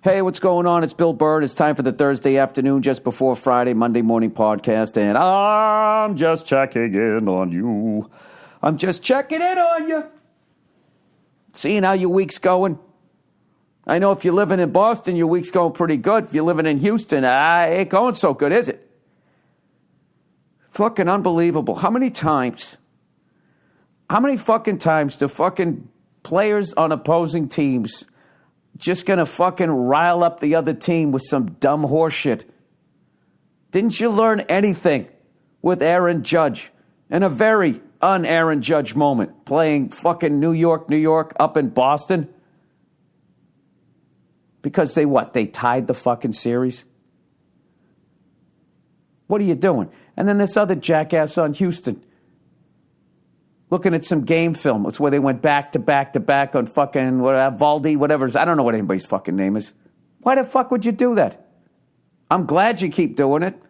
Hey, what's going on? It's Bill Burr. It's time for the Thursday afternoon, just before Friday, Monday morning podcast, and I'm just checking in on you. I'm just checking in on you. Seeing how your week's going. I know if you're living in Boston, your week's going pretty good. If you're living in Houston, it ain't going so good, is it? Fucking unbelievable. How many fucking times do fucking players on opposing teams just gonna fucking rile up the other team with some dumb horse shit? Didn't you learn anything with Aaron Judge in a very un-Aaron Judge moment, playing fucking New York up in Boston? Because they tied the fucking series? What are you doing? And then this other jackass on Houston, looking at some game film. It's where they went back to back on fucking Valdi, whatever. I don't know what anybody's fucking name is. Why the fuck would you do that? I'm glad you keep doing it.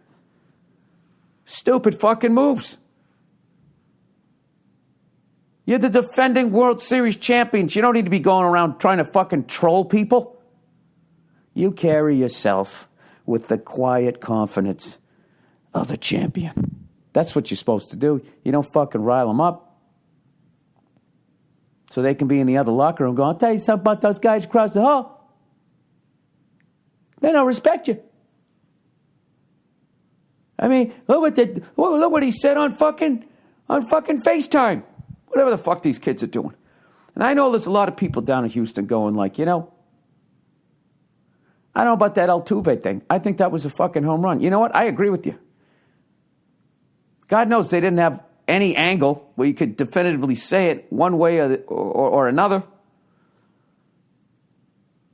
Stupid fucking moves. You're the defending World Series champions. You don't need to be going around trying to fucking troll people. You carry yourself with the quiet confidence of a champion. That's what you're supposed to do. You don't fucking rile them up, so they can be in the other locker room going, I'll tell you something about those guys across the hall. They don't respect you. I mean, look what he said on fucking FaceTime. Whatever the fuck these kids are doing. And I know there's a lot of people down in Houston going like, I don't know about that Altuve thing. I think that was a fucking home run. You know what? I agree with you. God knows they didn't have any angle where you could definitively say it one way or another.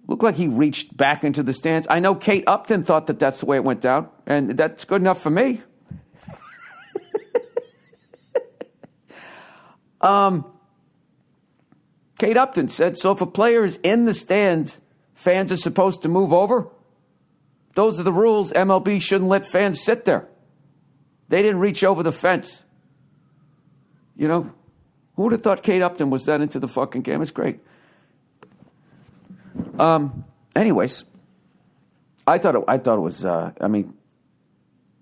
Looked like he reached back into the stands. I know Kate Upton thought that that's the way it went down, and that's good enough for me. Kate Upton said, so if a player is in the stands, fans are supposed to move over. Those are the rules. MLB shouldn't let fans sit there. They didn't reach over the fence. Who would have thought Kate Upton was that into the fucking game? It's great. Anyways, I thought it was,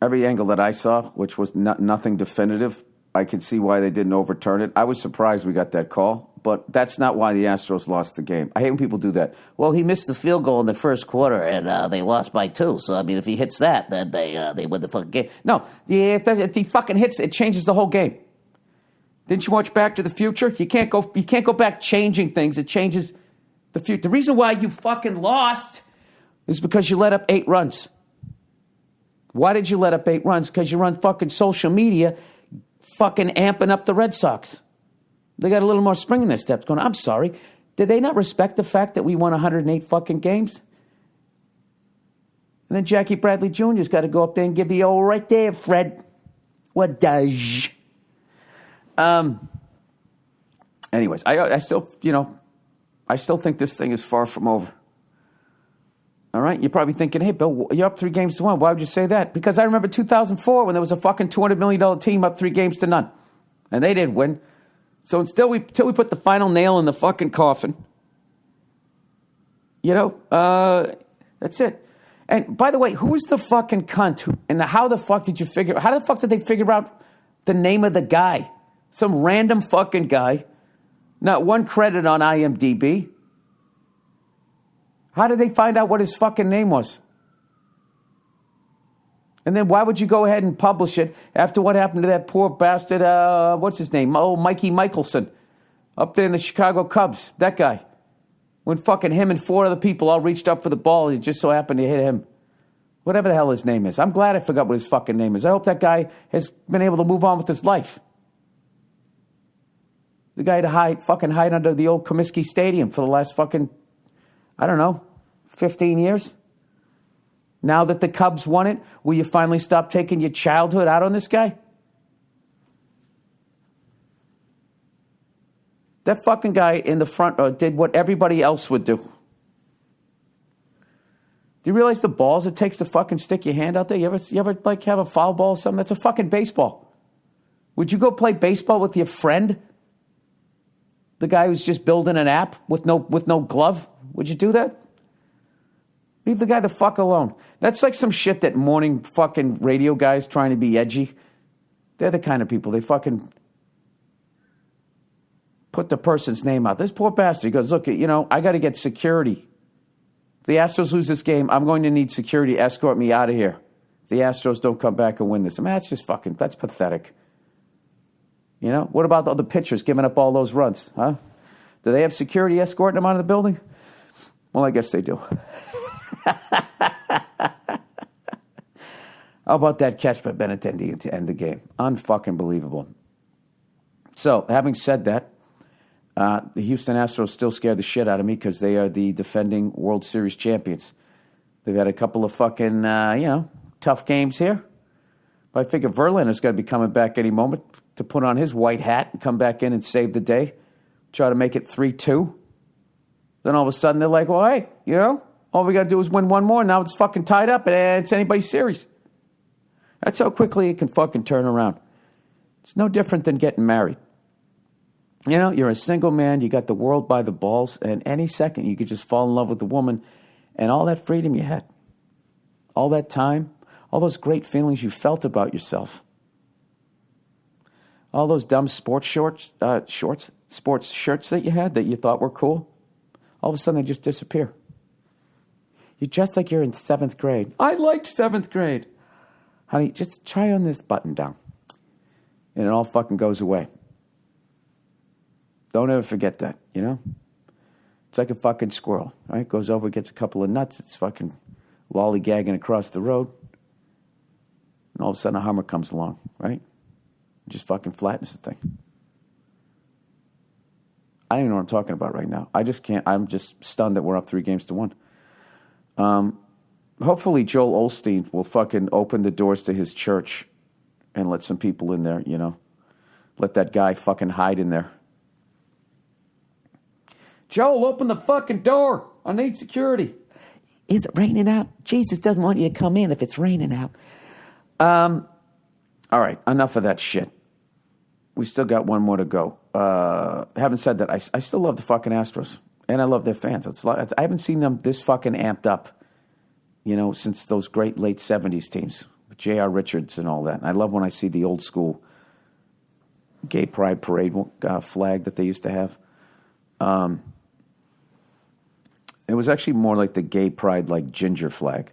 every angle that I saw, which was nothing definitive, I could see why they didn't overturn it. I was surprised we got that call, but that's not why the Astros lost the game. I hate when people do that. Well, he missed the field goal in the first quarter, and they lost by 2. So, if he hits that, then they win the fucking game. No, if he fucking hits it, it changes the whole game. Didn't you watch Back to the Future? You can't go back changing things. It changes the future. The reason why you fucking lost is because you let up 8 runs. Why did you let up 8 runs? Because you're on fucking social media fucking amping up the Red Sox. They got a little more spring in their steps going, I'm sorry. Did they not respect the fact that we won 108 fucking games? And then Jackie Bradley Jr.'s got to go up there and give the old right there, Fred. What does? Anyways, I still think this thing is far from over. All right? You're probably thinking, hey, Bill, you're up 3-1. Why would you say that? Because I remember 2004 when there was a fucking $200 million team up 3-0. And they did win. So until we put the final nail in the fucking coffin, that's it. And by the way, who was the fucking cunt? And how the fuck did they figure out the name of the guy? Some random fucking guy. Not one credit on IMDb. How did they find out what his fucking name was? And then why would you go ahead and publish it after what happened to that poor bastard, what's his name? Oh, Mikey Michelson, up there in the Chicago Cubs, that guy. When fucking him and 4 other people all reached up for the ball, it just so happened to hit him. Whatever the hell his name is. I'm glad I forgot what his fucking name is. I hope that guy has been able to move on with his life. The guy to hide under the old Comiskey Stadium for the last fucking, 15 years. Now that the Cubs won it, will you finally stop taking your childhood out on this guy? That fucking guy in the front row did what everybody else would do. Do you realize the balls it takes to fucking stick your hand out there? You ever like have a foul ball or something? That's a fucking baseball. Would you go play baseball with your friend? The guy who's just building an app with no glove? Would you do that? Leave the guy the fuck alone. That's like some shit that morning fucking radio guys trying to be edgy. They're the kind of people, they fucking put the person's name out. This poor bastard, he goes, look, I got to get security. If the Astros lose this game, I'm going to need security to escort me out of here. If the Astros don't come back and win this. I mean, that's pathetic. What about the other pitchers giving up all those runs, huh? Do they have security escorting them out of the building? Well, I guess they do. How about that catch by Benintendi to end the game? Unfucking believable. So, having said that, the Houston Astros still scare the shit out of me because they are the defending World Series champions. They've had a couple of fucking, tough games here. But I figure Verlander's got to be coming back any moment to put on his white hat and come back in and save the day. Try to make it 3-2. Then all of a sudden they're like, well, hey, all we got to do is win one more. Now it's fucking tied up and it's anybody's series. That's how quickly it can fucking turn around. It's no different than getting married. You're a single man, you got the world by the balls, and any second you could just fall in love with the woman and all that freedom you had, all that time, all those great feelings you felt about yourself, all those dumb sports shirts that you had that you thought were cool, all of a sudden they just disappear. You're just like you're in 7th grade. I liked 7th grade. Honey, just try on this button down. And it all fucking goes away. Don't ever forget that, It's like a fucking squirrel, right? Goes over, gets a couple of nuts. It's fucking lollygagging across the road. And all of a sudden a Hummer comes along, right? Just fucking flattens the thing. I don't even know what I'm talking about right now. I just can't. I'm just stunned that we're up 3-1. Hopefully Joel Osteen will fucking open the doors to his church and let some people in there, Let that guy fucking hide in there. Joel, open the fucking door. I need security. Is it raining out? Jesus doesn't want you to come in if it's raining out. All right, enough of that shit. We still got one more to go. Having said that, I still love the fucking Astros, and I love their fans. I haven't seen them this fucking amped up, since those great late 70s teams with J.R. Richards and all that. And I love when I see the old school gay pride parade flag that they used to have. It was actually more like the gay pride, like ginger flag.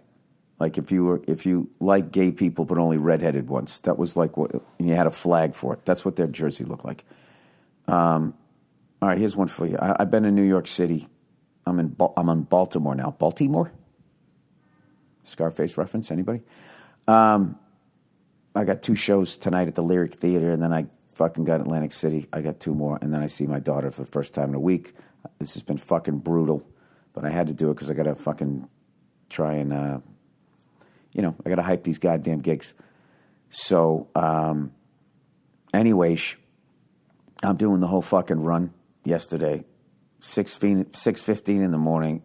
Like if you like gay people but only redheaded ones, that was like what, and you had a flag for it. That's what their jersey looked like. All right, here's one for you. I've been in New York City. I'm in Baltimore now. Baltimore? Scarface reference? Anybody? I got 2 shows tonight at the Lyric Theater, and then I fucking got Atlantic City. I got 2 more, and then I see my daughter for the first time in a week. This has been fucking brutal, but I had to do it because I got to fucking try and, I got to hype these goddamn gigs. So, anyways, I'm doing the whole fucking run yesterday, 6:15 in the morning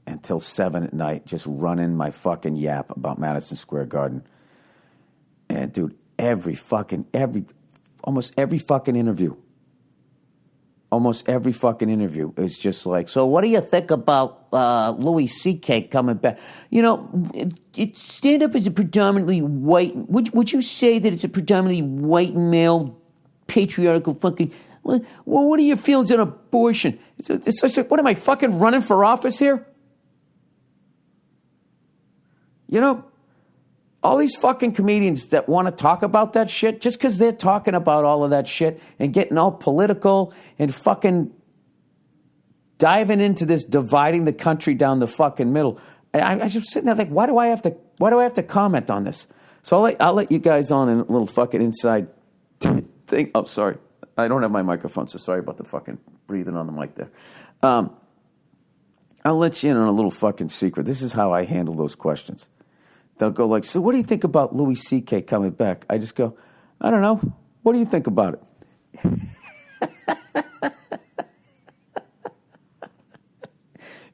until 7 at night, just running my fucking yap about Madison Square Garden. And dude, almost every fucking interview is just like, so what do you think about Louis C.K. coming back? Stand-up is a predominantly white, would you say that it's a predominantly white male patriarchal fucking, well, what are your feelings on abortion? It's like, what am I fucking running for office here? All these fucking comedians that want to talk about that shit, just because they're talking about all of that shit and getting all political and fucking diving into this dividing the country down the fucking middle. I just sitting there like, why do I have to comment on this? So I'll let you guys on in a little fucking inside thing. Oh, sorry. I don't have my microphone, so sorry about the fucking breathing on the mic there. I'll let you in on a little fucking secret. This is how I handle those questions. They'll go like, so what do you think about Louis C.K. coming back? I just go, I don't know. What do you think about it?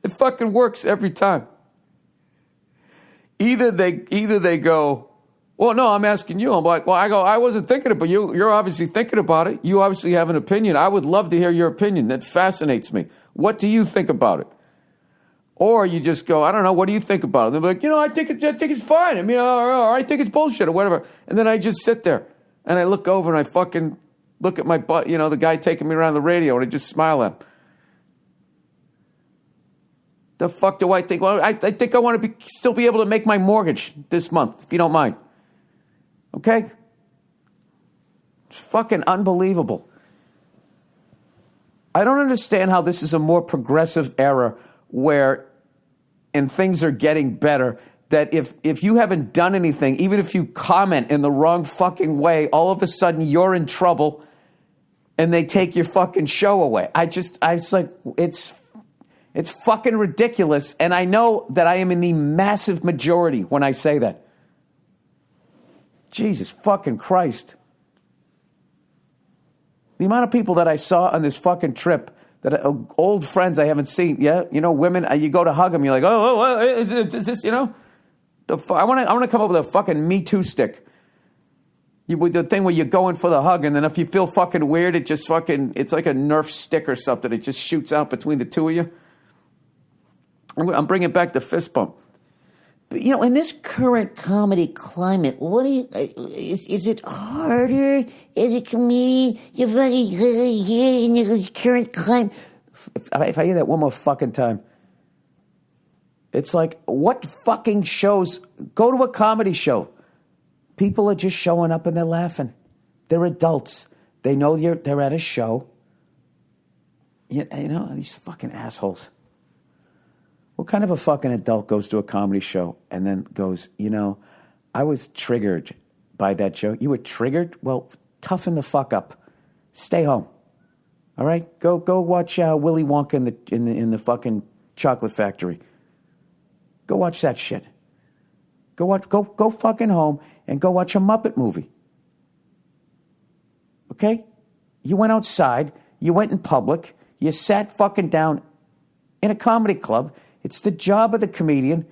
It fucking works every time. Either they go, well, no, I'm asking you. I'm like, well, I wasn't thinking about it, but you're obviously thinking about it. You obviously have an opinion. I would love to hear your opinion. That fascinates me. What do you think about it? Or you just go, I don't know, what do you think about it? They're like, I think it's fine. I mean, or I think it's bullshit or whatever. And then I just sit there and I look over and I fucking look at my butt, the guy taking me around the radio, and I just smile at him. The fuck do I think? Well, I think I want to still be able to make my mortgage this month, if you don't mind. Okay? It's fucking unbelievable. I don't understand how this is a more progressive era and things are getting better, that if you haven't done anything, even if you comment in the wrong fucking way, all of a sudden you're in trouble and they take your fucking show away. It's like, it's fucking ridiculous. And I know that I am in the massive majority when I say that. Jesus fucking Christ. The amount of people that I saw on this fucking trip, that old friends I haven't seen, women, you go to hug them, you're like, is this, I want to come up with a fucking Me Too stick. With the thing where you're going for the hug, and then if you feel fucking weird, it just fucking, it's like a Nerf stick or something. It just shoots out between the two of you. I'm bringing back the fist bump. But, in this current comedy climate, what do you, is it harder as a comedian? You're very, in this current climate. If I hear that one more fucking time, it's like, what fucking shows? Go to a comedy show. People are just showing up and they're laughing. They're adults. They know they're at a show. These fucking assholes. What kind of a fucking adult goes to a comedy show and then goes, I was triggered by that joke. You were triggered? Well, toughen the fuck up. Stay home. All right? Go watch Willy Wonka in the fucking chocolate factory. Go watch that shit. Go fucking home and go watch a Muppet movie. Okay? You went outside. You went in public. You sat fucking down in a comedy club. It's the job of the comedian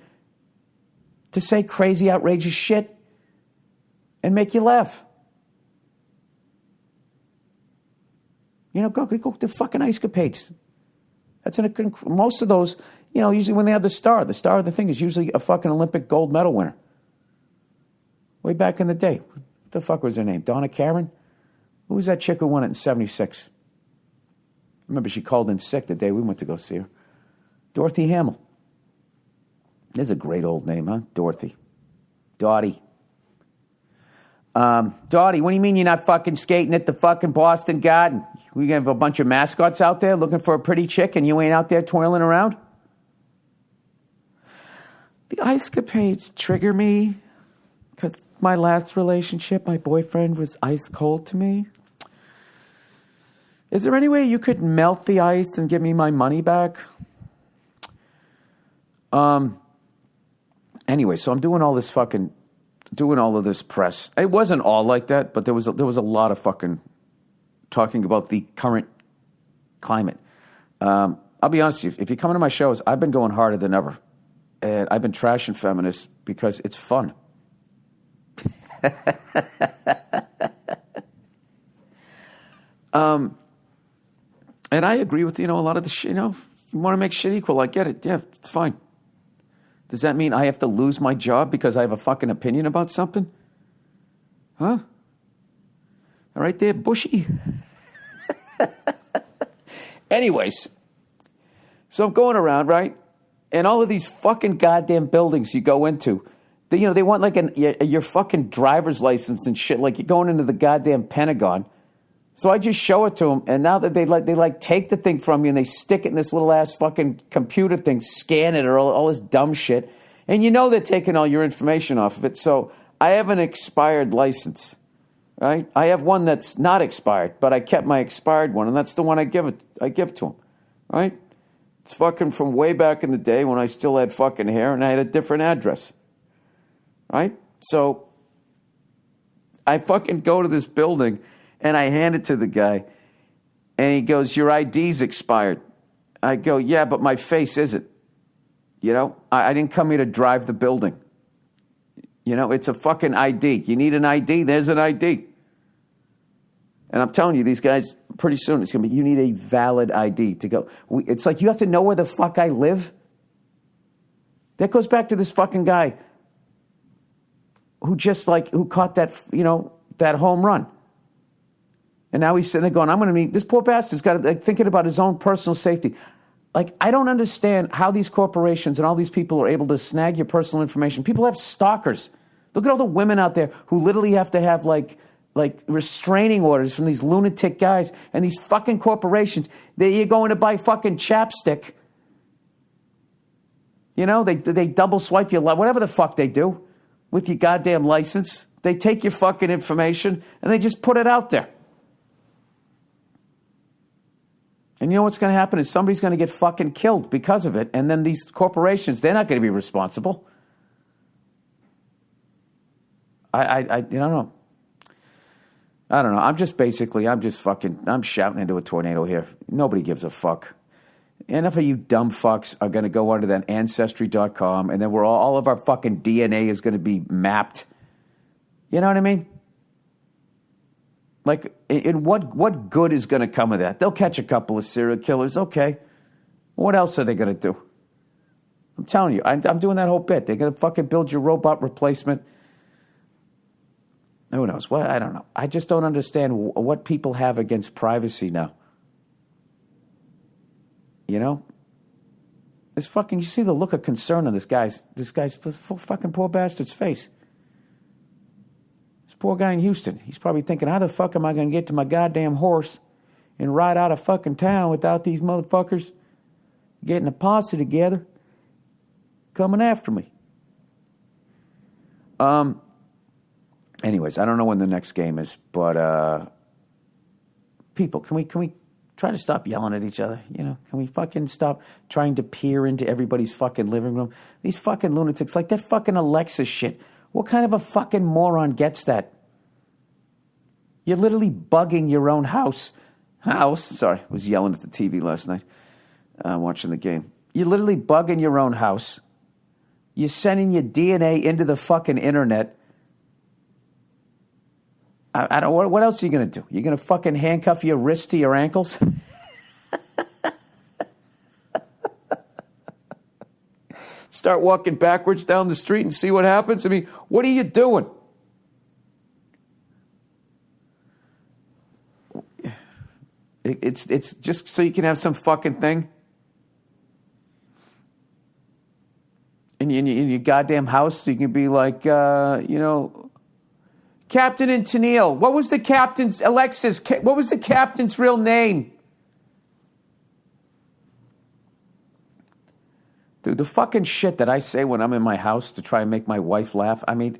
to say crazy, outrageous shit and make you laugh. Go to fucking Ice Capades. That's most of those, usually when they have the star of the thing is usually a fucking Olympic gold medal winner. Way back in the day. What the fuck was her name? Donna Karen? Who was that chick who won it in 76? I remember she called in sick the day we went to go see her. Dorothy Hamill. There's a great old name, huh? Dorothy. Dottie. Dottie, what do you mean you're not fucking skating at the fucking Boston Garden? We have a bunch of mascots out there looking for a pretty chick and you ain't out there twirling around? The Ice Capades trigger me because my last relationship, my boyfriend was ice cold to me. Is there any way you could melt the ice and give me my money back? Anyway, so I'm doing all of this press. It wasn't all like that, but there was a lot of fucking talking about the current climate. I'll be honest with you, if you come into my shows, I've been going harder than ever. And I've been trashing feminists because it's fun. And I agree with, a lot of the shit, you want to make shit equal, I get it. Yeah, it's fine. Does that mean I have to lose my job because I have a fucking opinion about something? Huh? All right there, Bushy. Anyways, so I'm going around, right? And all of these fucking goddamn buildings you go into, they want like your fucking driver's license and shit, like you're going into the goddamn Pentagon. So I just show it to them, and now that they take the thing from you and they stick it in this little ass fucking computer thing, scan it or all this dumb shit, and they're taking all your information off of it. So I have an expired license, right? I have one that's not expired, but I kept my expired one, and that's the one I give to them, right? It's fucking from way back in the day when I still had fucking hair and I had a different address, right? So I fucking go to this building. And I hand it to the guy, and he goes, your ID's expired. I go, yeah, but my face isn't. I didn't come here to drive the building. It's a fucking ID. You need an ID, there's an ID. And I'm telling you, these guys, pretty soon, it's going to be, you need a valid ID to go. It's like you have to know where the fuck I live. That goes back to this fucking guy who caught that, that home run. And now he's sitting there going, I'm going to meet, this poor bastard's got thinking about his own personal safety. Like, I don't understand how these corporations and all these people are able to snag your personal information. People have stalkers. Look at all the women out there who literally have to have, like restraining orders from these lunatic guys and these fucking corporations. You're going to buy fucking chapstick. They double swipe your, whatever the fuck they do with your goddamn license. They take your fucking information and they just put it out there. And you know what's going to happen is somebody's going to get fucking killed because of it. And then these corporations, they're not going to be responsible. I don't know. I don't know. I'm shouting into a tornado here. Nobody gives a fuck. Enough of you dumb fucks are going to go onto that Ancestry.com, and then all of our fucking DNA is going to be mapped. You know what I mean? Like, what good is going to come of that? They'll catch a couple of serial killers. Okay. What else are they going to do? I'm telling you, I'm doing that whole bit. They're going to fucking build your robot replacement. Who knows? What? I don't know. I just don't understand what people have against privacy now. This fucking, you see the look of concern on this guy's fucking poor bastard's face. This poor guy in Houston, he's probably thinking, how the fuck am I going to get to my goddamn horse and ride out of fucking town without these motherfuckers getting a posse together coming after me? Anyways, I don't know when the next game is, but people, can we try to stop yelling at each other? Can we fucking stop trying to peer into everybody's fucking living room? These fucking lunatics, like that fucking Alexa shit. What kind of a fucking moron gets that? You're literally bugging your own house. Sorry, I was yelling at the TV last night, watching the game. You're literally bugging your own house. You're sending your DNA into the fucking internet. I don't. What else are you going to do? You're going to fucking handcuff your wrists to your ankles? Start walking backwards down the street and see what happens? I mean, what are you doing? It's just so you can have some fucking thing in your goddamn house, so you can be like, Captain and Tennille. What was the captain's, Alexis, what was the captain's real name? Dude, the fucking shit that I say when I'm in my house to try and make my wife laugh, I mean,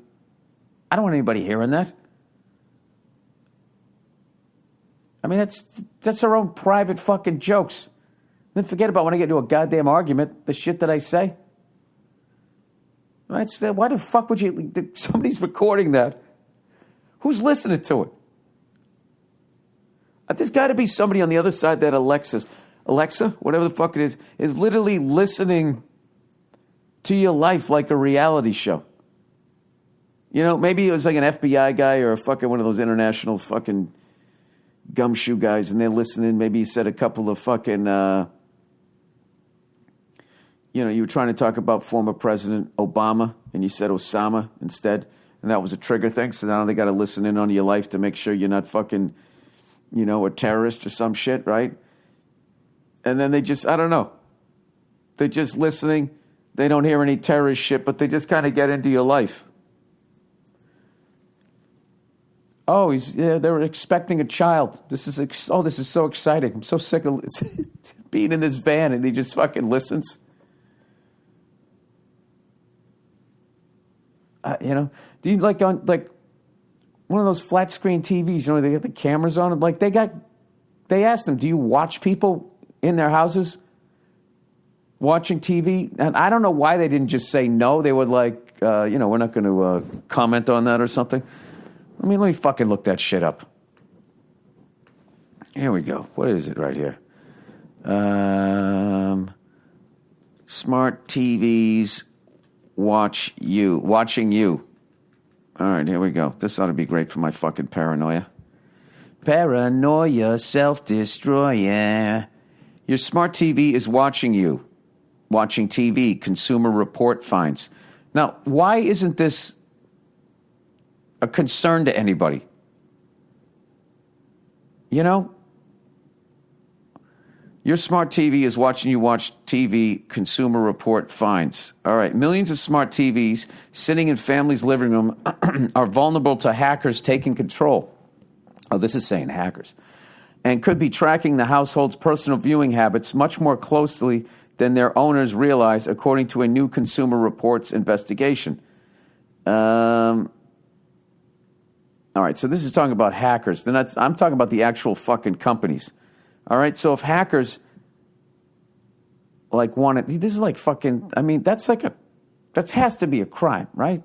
I don't want anybody hearing that. I mean, that's our own private fucking jokes. Then forget about when I get into a goddamn argument, the shit that I say. Why the fuck would you, somebody's recording that. Who's listening to it? There's got to be somebody on the other side that Alexa, whatever the fuck it is literally listening to your life like a reality show. Maybe it was like an FBI guy or a fucking one of those international fucking gumshoe guys, and they're listening. Maybe he said a couple of fucking, you were trying to talk about former President Obama, and you said Osama instead. And that was a trigger thing. So now they got to listen in on your life to make sure you're not fucking, a terrorist or some shit, right? And then they just, I don't know. They're just listening. They don't hear any terrorist shit, but they just kind of get into your life. Oh, they're expecting a child. This is so exciting. I'm so sick of being in this van, and he just fucking listens. Do you like on like one of those flat screen TVs? They got the cameras on them. Like they asked them, do you watch people in their houses watching TV? And I don't know why they didn't just say no. They were like, we're not going to comment on that or something. Let me fucking look that shit up. Here we go. What is it right here? Smart TVs watching you. All right, here we go. This ought to be great for my fucking paranoia. Paranoia, self-destroy, yeah. Your smart TV is watching you. watching TV, Consumer Report finds. Now, why isn't this a concern to anybody? You know? Your smart TV is watching you watch TV, Consumer Report finds. All right, millions of smart TVs sitting in families' living room are vulnerable to hackers taking control. Oh, this is saying hackers. And could be tracking the household's personal viewing habits much more closely than their owners realize, according to a new Consumer Reports investigation. All right, so this is talking about hackers. I'm talking about the actual fucking companies. All right, so if hackers like wanted, this is like fucking, I mean, that has to be a crime, right?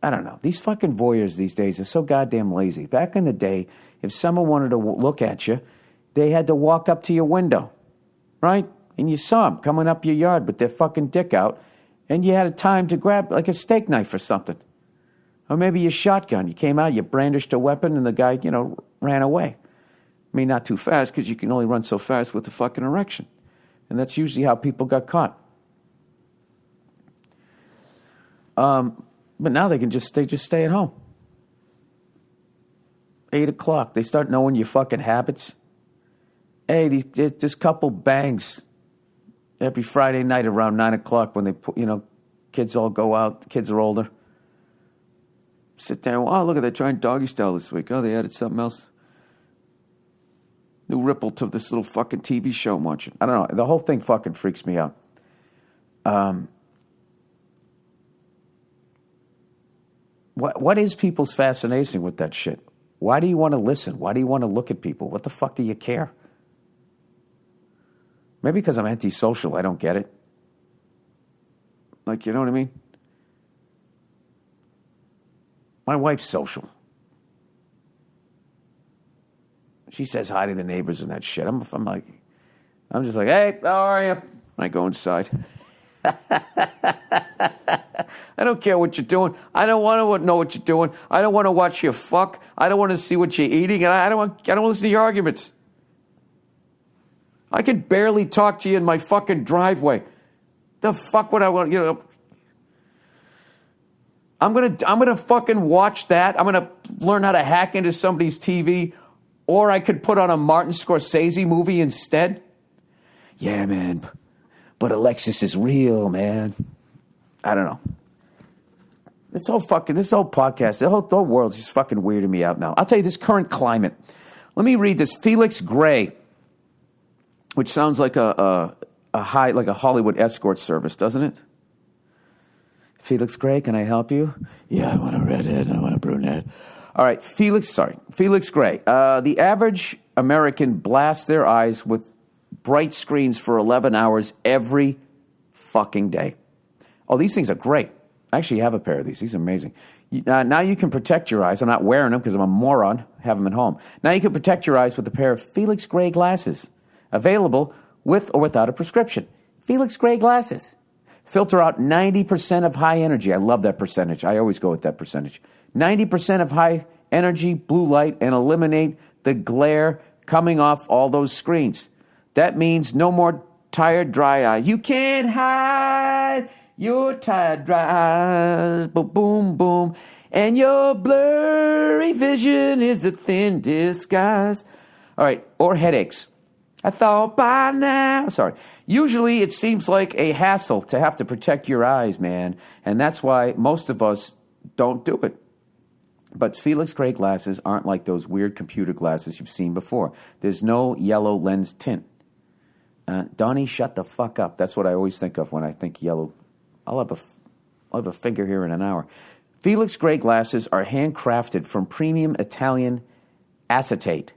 I don't know. These fucking voyeurs these days are so goddamn lazy. Back in the day, if someone wanted to look at you, they had to walk up to your window, right? And you saw them coming up your yard with their fucking dick out, and you had a time to grab like a steak knife or something. Or maybe your shotgun. You came out, you brandished a weapon, and the guy, ran away. I mean, not too fast, because you can only run so fast with a fucking erection. And that's usually how people got caught. But now they just stay at home. 8 o'clock, they start knowing your fucking habits. Hey, this couple bangs every Friday night around 9 o'clock when they put, kids all go out, the kids are older. Sit there, oh, look at, they're trying doggy style this week. Oh, they added something else. New ripple to this little fucking TV show I'm watching. I don't know. The whole thing fucking freaks me out. What is people's fascination with that shit? Why do you want to listen? Why do you want to look at people? What the fuck do you care? Maybe because I'm antisocial, I don't get it. Like, you know what I mean? My wife's social. She says hi to the neighbors and that shit. I'm just like, hey, how are you? I go inside. I don't care what you're doing. I don't want to know what you're doing. I don't want to watch you fuck. I don't want to see what you're eating. And I don't want to listen to your arguments. I can barely talk to you in my fucking driveway. The fuck would I want, I'm gonna fucking watch that. I'm gonna learn how to hack into somebody's TV, or I could put on a Martin Scorsese movie instead. Yeah, man, but Alexis is real, man. I don't know. This whole podcast, the whole world's just fucking weirding me out now. I'll tell you this current climate. Let me read this. Felix Gray, which sounds like a Hollywood escort service, doesn't it? Felix Gray, can I help you? Yeah, I want a redhead, I want a brunette. All right, Felix Gray. The average American blasts their eyes with bright screens for 11 hours every fucking day. Oh, these things are great. I actually have a pair of these. These are amazing. Now you can protect your eyes. I'm not wearing them because I'm a moron. Have them at home. Now you can protect your eyes with a pair of Felix Gray glasses. Available with or without a prescription. Felix Gray glasses. Filter out 90% of high energy. I love that percentage. I always go with that percentage. 90% of high energy blue light and eliminate the glare coming off all those screens. That means no more tired, dry eyes. You can't hide your tired, dry eyes. Boom, boom, boom. And your blurry vision is a thin disguise. All right, or headaches. I thought by now. Sorry. Usually it seems like a hassle to have to protect your eyes, man. And that's why most of us don't do it. But Felix Gray glasses aren't like those weird computer glasses you've seen before. There's no yellow lens tint. Donnie, shut the fuck up. That's what I always think of when I think yellow. I'll have a finger here in an hour. Felix Gray glasses are handcrafted from premium Italian acetate.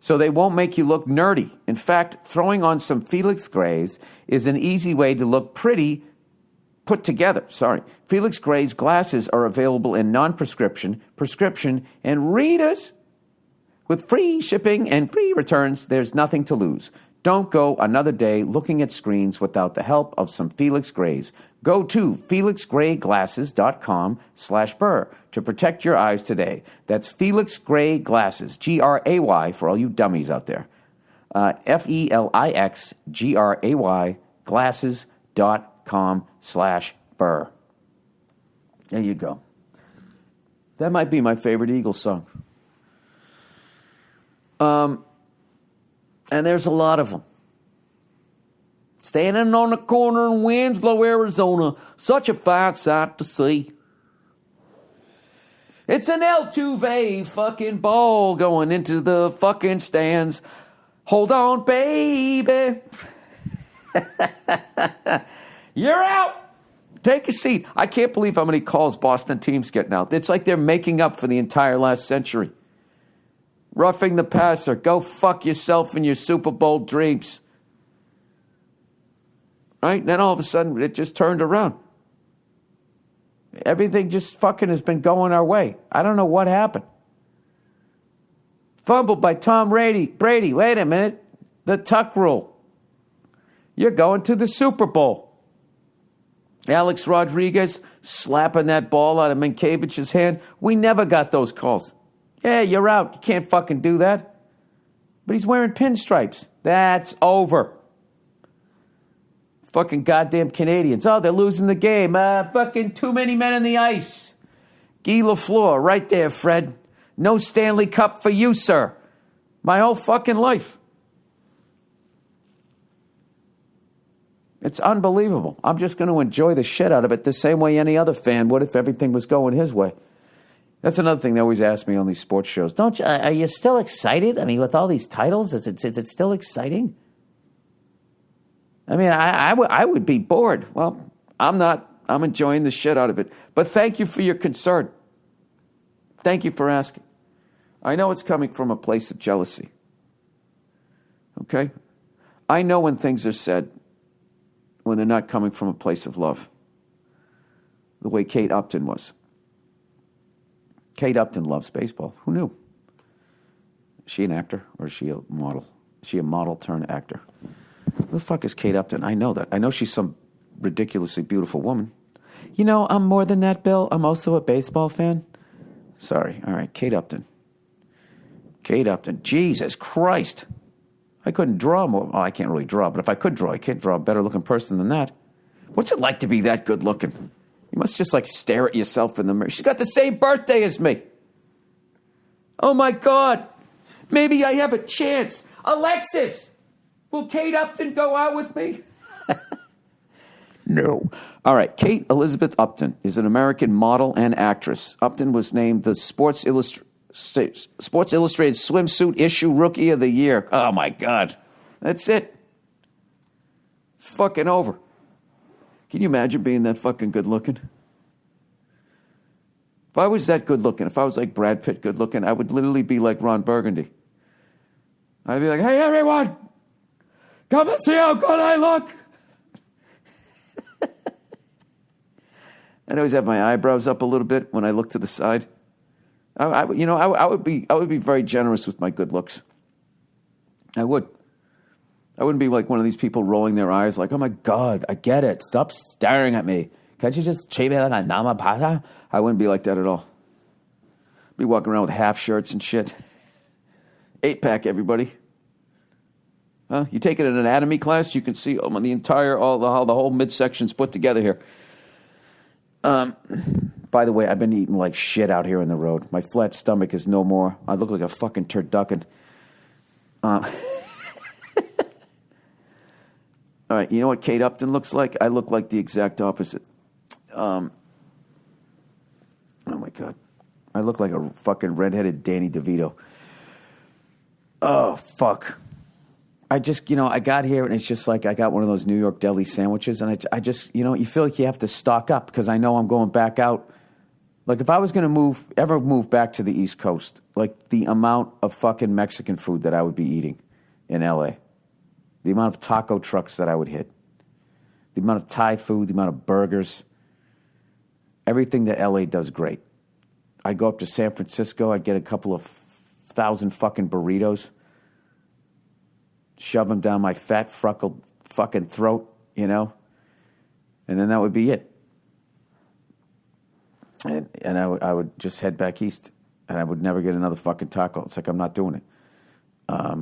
So they won't make you look nerdy. In fact, throwing on some Felix Grays is an easy way to look pretty put together. Felix Gray's glasses are available in non-prescription, prescription, and readers. With free shipping and free returns, there's nothing to lose. Don't go another day looking at screens without the help of some Felix Grays. Go to felixgrayglasses.com/Burr to protect your eyes today. That's Felix Gray Glasses, Gray, for all you dummies out there. FELIXGRAY glasses.com/Burr. There you go. That might be my favorite Eagles song. And there's a lot of them. Standing on the corner in Winslow, Arizona, such a fine sight to see. It's an Altuve fucking ball going into the fucking stands. Hold on, baby. You're out. Take a seat. I can't believe how many calls Boston teams get now. It's like they're making up for the entire last century. Roughing the passer. Go fuck yourself and your Super Bowl dreams. Right? Then all of a sudden, it just turned around. Everything just fucking has been going our way. I don't know what happened. Fumbled by Tom Brady. Wait a minute. The tuck rule. You're going to the Super Bowl. Alex Rodriguez slapping that ball out of Minkiewicz's hand. We never got those calls. Yeah, you're out. You can't fucking do that. But he's wearing pinstripes. That's over. Fucking goddamn Canadians. Oh, they're losing the game. Fucking too many men on the ice. Guy Lafleur, right there, Fred. No Stanley Cup for you, sir. My whole fucking life. It's unbelievable. I'm just going to enjoy the shit out of it the same way any other fan would if everything was going his way. That's another thing they always ask me on these sports shows. Don't you? Are you still excited? I mean, with all these titles, is it still exciting? I mean, I would be bored. Well, I'm not. I'm enjoying the shit out of it. But thank you for your concern. Thank you for asking. I know it's coming from a place of jealousy. Okay? I know when things are said when they're not coming from a place of love. The way Kate Upton was. Kate Upton loves baseball. Who knew? Is she an actor or is she a model? Is she a model turned actor? Who the fuck is Kate Upton? I know that. I know she's some ridiculously beautiful woman. You know, I'm more than that, Bill. I'm also a baseball fan. Sorry. All right, Kate Upton. Kate Upton. Jesus Christ. I couldn't draw more. Oh, I can't really draw, but if I could draw, I can't draw a better looking person than that. What's it like to be that good looking? You must just like stare at yourself in the mirror. She's got the same birthday as me. Oh my God. Maybe I have a chance. Alexis, will Kate Upton go out with me? No. All right. Kate Elizabeth Upton is an American model and actress. Upton was named the Sports Illustrated Swimsuit Issue Rookie of the Year. Oh my God. That's it. It's fucking over. Can you imagine being that fucking good looking? If I was that good looking, if I was like Brad Pitt good looking, I would literally be like Ron Burgundy. I'd be like, hey everyone, come and see how good I look. I'd always have my eyebrows up a little bit when I look to the side. I would be very generous with my good looks. I would. I wouldn't be like one of these people rolling their eyes like, oh my God, I get it. Stop staring at me. Can't you just treat me like a namapata? I wouldn't be like that at all. Be walking around with half shirts and shit. 8-pack, everybody. Huh? You take it in an anatomy class, you can see the entire, how the whole midsection's put together here. By the way, I've been eating like shit out here on the road. My flat stomach is no more. I look like a fucking turducken. All right, you know what Kate Upton looks like? I look like the exact opposite. Oh my God. I look like a fucking redheaded Danny DeVito. Oh, fuck. I just, I got here and it's just like I got one of those New York deli sandwiches and I just, you feel like you have to stock up because I know I'm going back out. Like if I was going to ever move back to the East Coast, like the amount of fucking Mexican food that I would be eating in LA. The amount of taco trucks that I would hit. The amount of Thai food, the amount of burgers. Everything that LA does great. I'd go up to San Francisco. I'd get a couple of 1,000 fucking burritos. shove them down my fat, freckled fucking throat, you know? And then that would be it. And I would just head back east, and I would never get another fucking taco. It's like I'm not doing it. I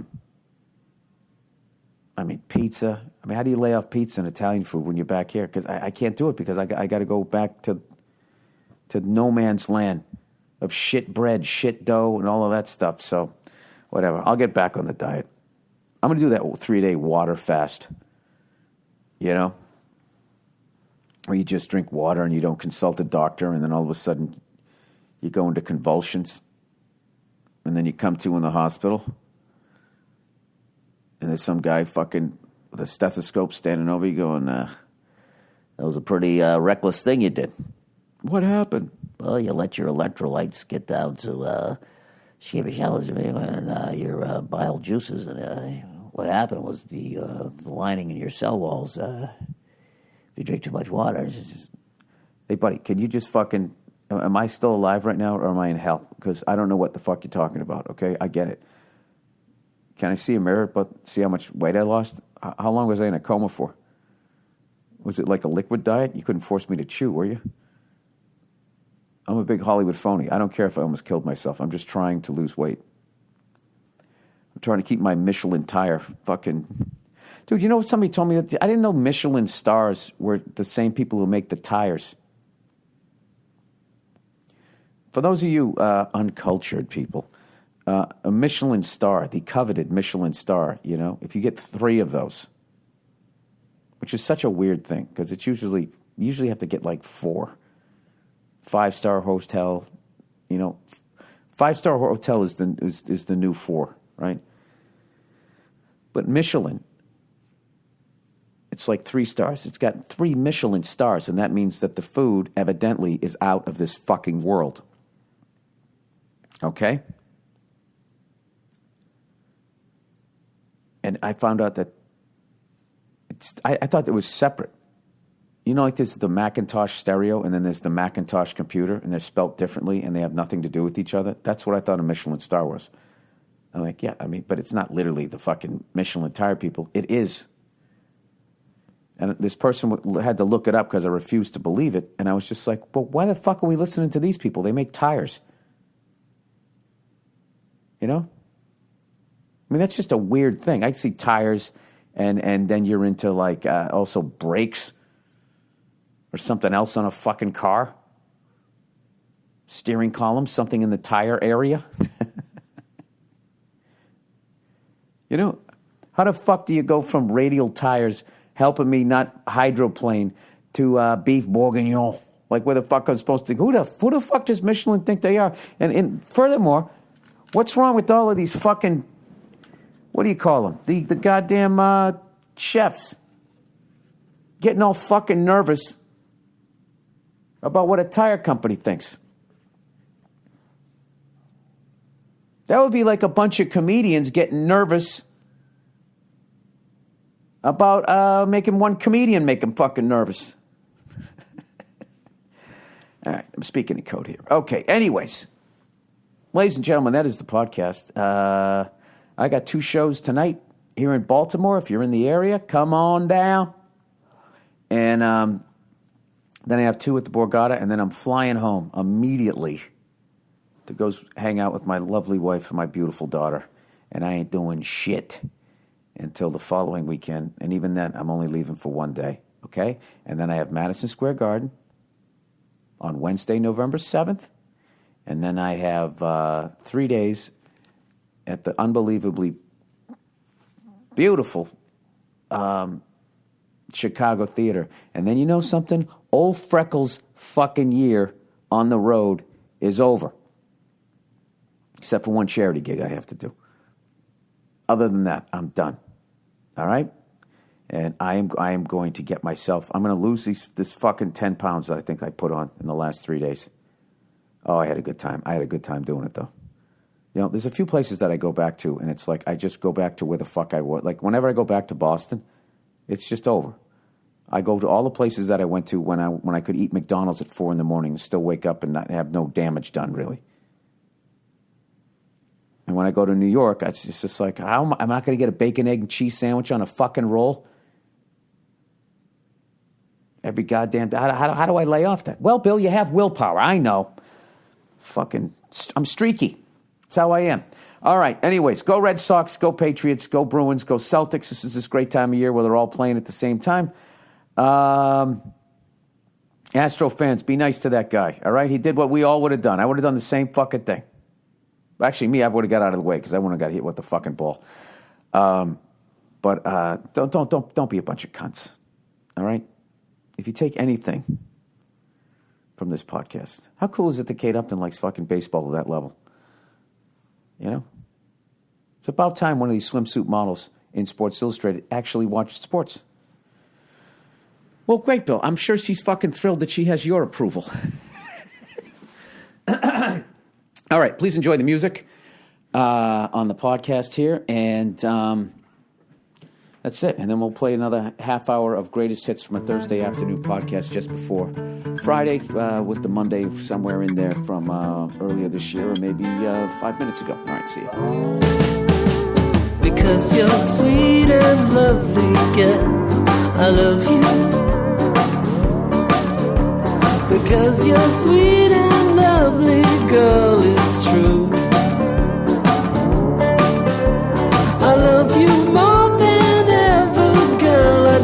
mean, pizza. I mean, how do you lay off pizza and Italian food when you're back here? Because I can't do it because I got to go back to no man's land of shit bread, shit dough, and all of that stuff. So, whatever. I'll get back on the diet. I'm going to do that 3-day water fast. You know? Where you just drink water and you don't consult a doctor, and then all of a sudden you go into convulsions. And then you come to in the hospital. And there's some guy fucking with a stethoscope standing over you going, that was a pretty reckless thing you did. What happened? Well, you let your electrolytes get down to and your bile juices. And what happened was the lining in your cell walls, if you drink too much water, it's just... Hey, buddy, can you just fucking... Am I still alive right now or am I in hell? Because I don't know what the fuck you're talking about, okay? I get it. Can I see a mirror, but see how much weight I lost? How long was I in a coma for? Was it like a liquid diet? You couldn't force me to chew, were you? I'm a big Hollywood phony. I don't care if I almost killed myself. I'm just trying to lose weight. I'm trying to keep my Michelin tire fucking... Dude, you know what somebody told me? I didn't know Michelin stars were the same people who make the tires. For those of you uncultured people... a Michelin star, the coveted Michelin star, you know, if you get 3 of those, which is such a weird thing because it's usually have to get like 4. 5-star hotel, you know, 5-star hotel is the new 4, right? But Michelin, it's like 3 stars. It's got 3 Michelin stars, and that means that the food evidently is out of this fucking world. Okay? And I found out that I thought it was separate. You know, like there's the Macintosh stereo and then there's the Macintosh computer, and they're spelt differently and they have nothing to do with each other. That's what I thought a Michelin star was. I'm like, yeah, I mean, but it's not literally the fucking Michelin tire people. It is. And this person had to look it up because I refused to believe it. And I was just like, well, why the fuck are we listening to these people? They make tires. You know? I mean, that's just a weird thing. I see tires, and then you're into, like, also brakes or something else on a fucking car. Steering column, something in the tire area. You know, how the fuck do you go from radial tires helping me not hydroplane to beef bourguignon? Like, where the fuck I'm supposed to... Who the fuck does Michelin think they are? And furthermore, what's wrong with all of these fucking... What do you call them? The goddamn chefs getting all fucking nervous about what a tire company thinks. That would be like a bunch of comedians getting nervous about making one comedian make them fucking nervous. All right, I'm speaking in code here. Okay, anyways. Ladies and gentlemen, that is the podcast. I got 2 shows tonight here in Baltimore. If you're in the area, come on down. And then I have 2 at the Borgata, and then I'm flying home immediately to go hang out with my lovely wife and my beautiful daughter. And I ain't doing shit until the following weekend. And even then, I'm only leaving for 1 day, okay? And then I have Madison Square Garden on Wednesday, November 7th. And then I have 3 days at the unbelievably beautiful Chicago Theater. And then you know something? Old Freckles' fucking year on the road is over. Except for one charity gig I have to do. Other than that, I'm done. All right? And I am going to get myself... I'm going to lose this fucking 10 pounds that I think I put on in the last 3 days. Oh, I had a good time. I had a good time doing it, though. You know, there's a few places that I go back to, and it's like I just go back to where the fuck I was. Like, whenever I go back to Boston, it's just over. I go to all the places that I went to when I could eat McDonald's at 4 in the morning and still wake up and not have no damage done, really. And when I go to New York, it's just like, I'm not going to get a bacon, egg, and cheese sandwich on a fucking roll. Every goddamn, how do I lay off that? Well, Bill, you have willpower. I know. I'm streaky. That's how I am. All right. Anyways, go Red Sox, go Patriots, go Bruins, go Celtics. This is this great time of year where they're all playing at the same time. Astro fans, be nice to that guy. All right. He did what we all would have done. I would have done the same fucking thing. Actually, me, I would have got out of the way because I wouldn't have got hit with the fucking ball. But don't be a bunch of cunts. All right. If you take anything from this podcast, how cool is it that Kate Upton likes fucking baseball to that level? You know? It's about time one of these swimsuit models in Sports Illustrated actually watched sports. Well, great, Bill. I'm sure she's fucking thrilled that she has your approval. All right, please enjoy the music on the podcast here, and that's it. And then we'll play another half hour of greatest hits from a Thursday afternoon podcast just before Friday, with the Monday somewhere in there from earlier this year or maybe 5 minutes ago. All right, see you. Because you're sweet and lovely, girl, I love you. Because you're sweet and lovely, girl, it's true. I love you more than ever, girl, I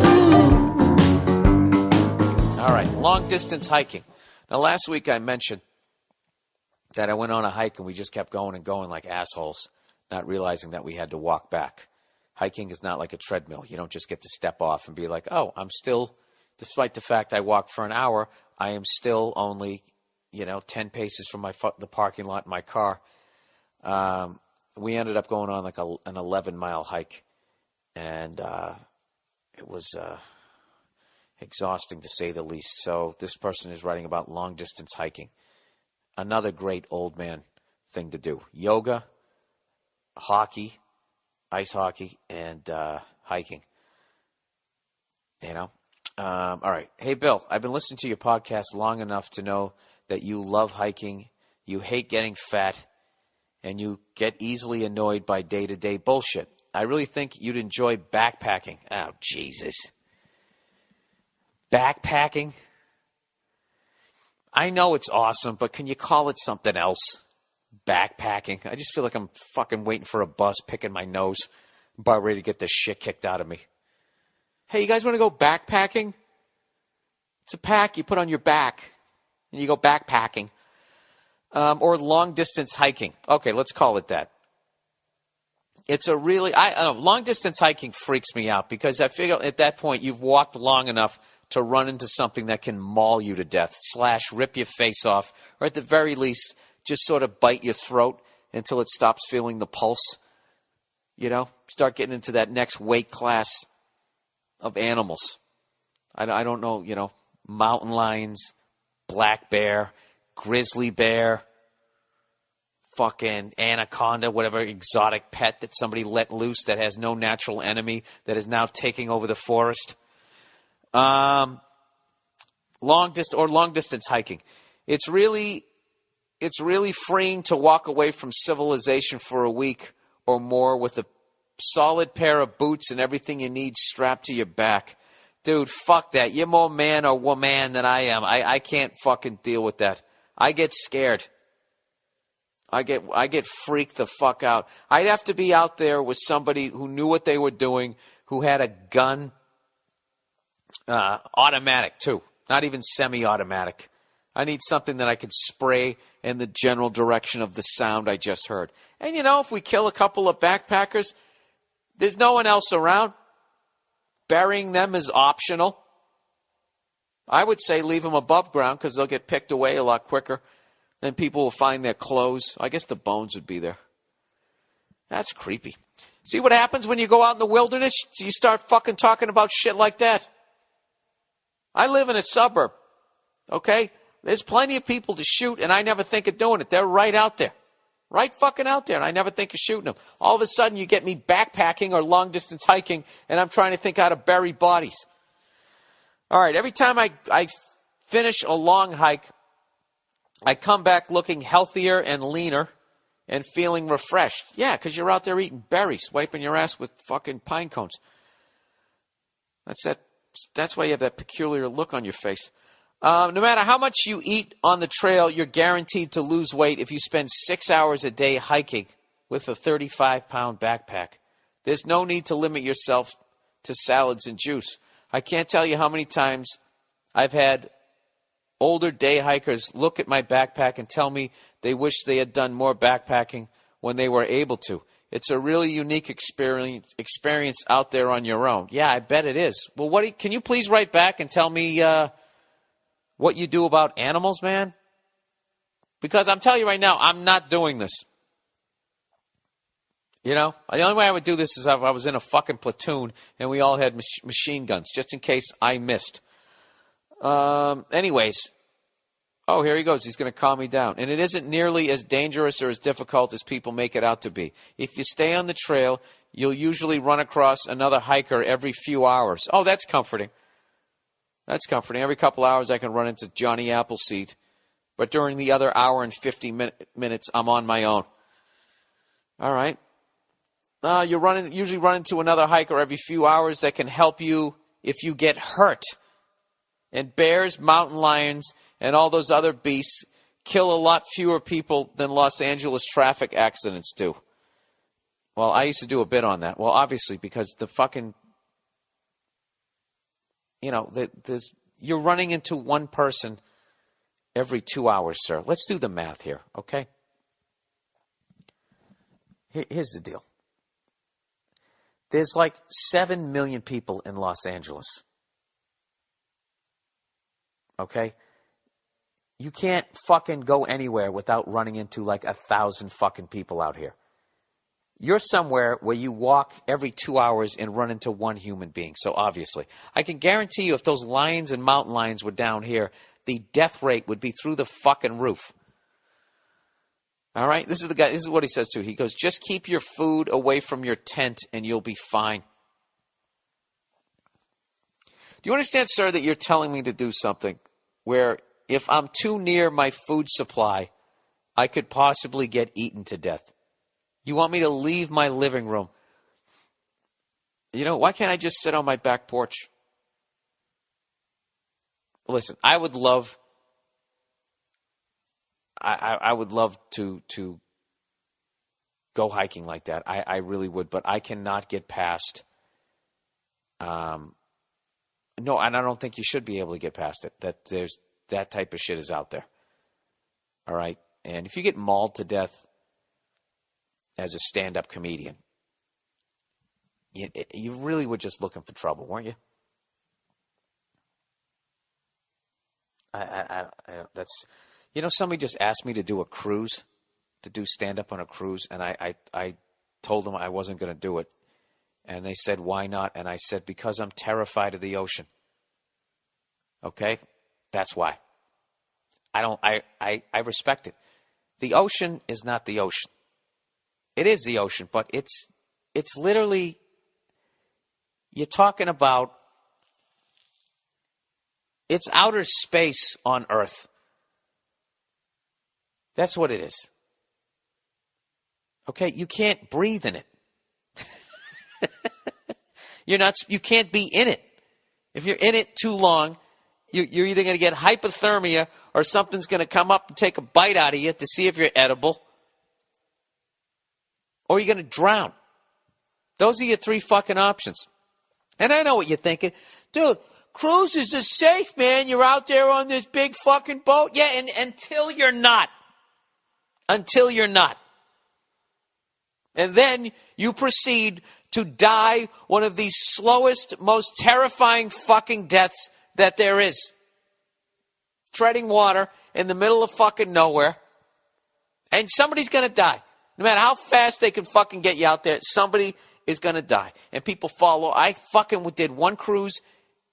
do. All right, long distance hiking. Now, last week I mentioned that I went on a hike and we just kept going and going like assholes, not realizing that we had to walk back. Hiking is not like a treadmill. You don't just get to step off and be like, oh, I'm still, despite the fact I walked for an hour, I am still only, 10 paces from the parking lot in my car. We ended up going on like an 11-mile hike, and it was exhausting to say the least. So this person is writing about long-distance hiking. Another great old man thing to do. Yoga, hockey, ice hockey, and hiking. All right. Hey, Bill, I've been listening to your podcast long enough to know that you love hiking, you hate getting fat, and you get easily annoyed by day-to-day bullshit. I really think you'd enjoy backpacking. Oh, Jesus. Backpacking? I know it's awesome, but can you call it something else? Backpacking? I just feel like I'm fucking waiting for a bus, picking my nose, about ready to get the shit kicked out of me. Hey, you guys want to go backpacking? It's a pack you put on your back, and you go backpacking. Or long-distance hiking. Okay, let's call it that. It's a really, long-distance hiking freaks me out because I figure at that point you've walked long enough to run into something that can maul you to death, / rip your face off, or at the very least, just sort of bite your throat until it stops feeling the pulse. Start getting into that next weight class of animals. I don't know, mountain lions, black bear, grizzly bear, fucking anaconda, whatever exotic pet that somebody let loose that has no natural enemy that is now taking over the forest. Long distance hiking. It's really freeing to walk away from civilization for a week or more with a solid pair of boots and everything you need strapped to your back. Dude, fuck that. You're more man or woman than I am. I can't fucking deal with that. I get scared. I get freaked the fuck out. I'd have to be out there with somebody who knew what they were doing, who had a gun, automatic too, not even semi-automatic. I need something that I could spray in the general direction of the sound I just heard. And if we kill a couple of backpackers, there's no one else around. Burying them is optional. I would say leave them above ground because they'll get picked away a lot quicker. Then people will find their clothes. I guess the bones would be there. That's creepy. See what happens when you go out in the wilderness? You start fucking talking about shit like that. I live in a suburb, okay? There's plenty of people to shoot, and I never think of doing it. They're right out there. Right fucking out there, and I never think of shooting them. All of a sudden, you get me backpacking or long-distance hiking, and I'm trying to think how to bury bodies. All right, every time I finish a long hike, I come back looking healthier and leaner and feeling refreshed. Yeah, because you're out there eating berries, wiping your ass with fucking pine cones. That's why you have that peculiar look on your face. No matter how much you eat on the trail, you're guaranteed to lose weight if you spend 6 hours a day hiking with a 35-pound backpack. There's no need to limit yourself to salads and juice. I can't tell you how many times I've had older day hikers look at my backpack and tell me they wish they had done more backpacking when they were able to. It's a really unique experience out there on your own. Yeah, I bet it is. Well, can you please write back and tell me what you do about animals, man? Because I'm telling you right now, I'm not doing this. You know, the only way I would do this is if I was in a fucking platoon and we all had machine guns, just in case I missed. Anyways. Oh, here he goes. He's going to calm me down. And it isn't nearly as dangerous or as difficult as people make it out to be. If you stay on the trail, you'll usually run across another hiker every few hours. Oh, that's comforting. That's comforting. Every couple hours I can run into Johnny Appleseed. But during the other hour and 50 minutes, I'm on my own. All right. You usually run into another hiker every few hours that can help you if you get hurt. And bears, mountain lions, and all those other beasts kill a lot fewer people than Los Angeles traffic accidents do. Well, I used to do a bit on that. Well, obviously, because the fucking, you know, you're running into one person every 2 hours, sir. Let's do the math here, okay? Here's the deal. There's like 7 million people in Los Angeles. Okay? You can't fucking go anywhere without running into like 1,000 fucking people out here. You're somewhere where you walk every 2 hours and run into one human being. So obviously, I can guarantee you if those lions and mountain lions were down here, the death rate would be through the fucking roof. All right? This is what he says too. He goes, just keep your food away from your tent and you'll be fine. Do you understand, sir, that you're telling me to do something where if I'm too near my food supply, I could possibly get eaten to death? You want me to leave my living room? You know, why can't I just sit on my back porch? Listen, I would love to go hiking like that. I really would, but I cannot get past. No, and I don't think you should be able to get past it. That type of shit is out there. All right? And if you get mauled to death as a stand-up comedian, you really were just looking for trouble, weren't you? That's, you know, somebody just asked me to do a cruise, to do stand-up on a cruise, and I told them I wasn't going to do it. And they said, why not? And I said, because I'm terrified of the ocean. Okay? That's why. I respect it. The ocean is not the ocean. It is the ocean, but it's literally, you're talking about, it's outer space on Earth. That's what it is. Okay? You can't breathe in it. You can't be in it. If you're in it too long, you're either going to get hypothermia or something's going to come up and take a bite out of you to see if you're edible, or you're going to drown. Those are your three fucking options. And I know what you're thinking. Dude, cruises are safe, man. You're out there on this big fucking boat. Yeah, and until you're not. Until you're not. And then you proceed to die one of the slowest, most terrifying fucking deaths that there is. Treading water in the middle of fucking nowhere. And somebody's going to die. No matter how fast they can fucking get you out there, somebody is going to die. And people follow. I fucking did one cruise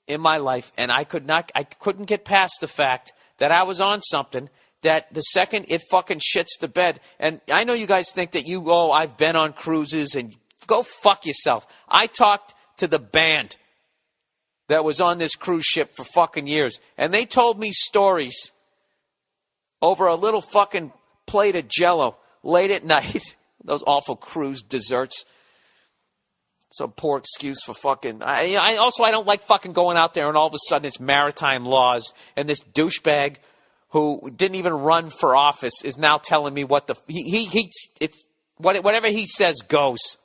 in my life, and I couldn't get past the fact that I was on something that the second it fucking shits the bed. And I know you guys think that I've been on cruises, and go fuck yourself. I talked to the band that was on this cruise ship for fucking years, and they told me stories over a little fucking plate of Jell-O late at night, those awful cruise desserts. Some poor excuse for fucking... I don't like fucking going out there and all of a sudden it's maritime laws and this douchebag who didn't even run for office is now telling me what the... Whatever he says goes.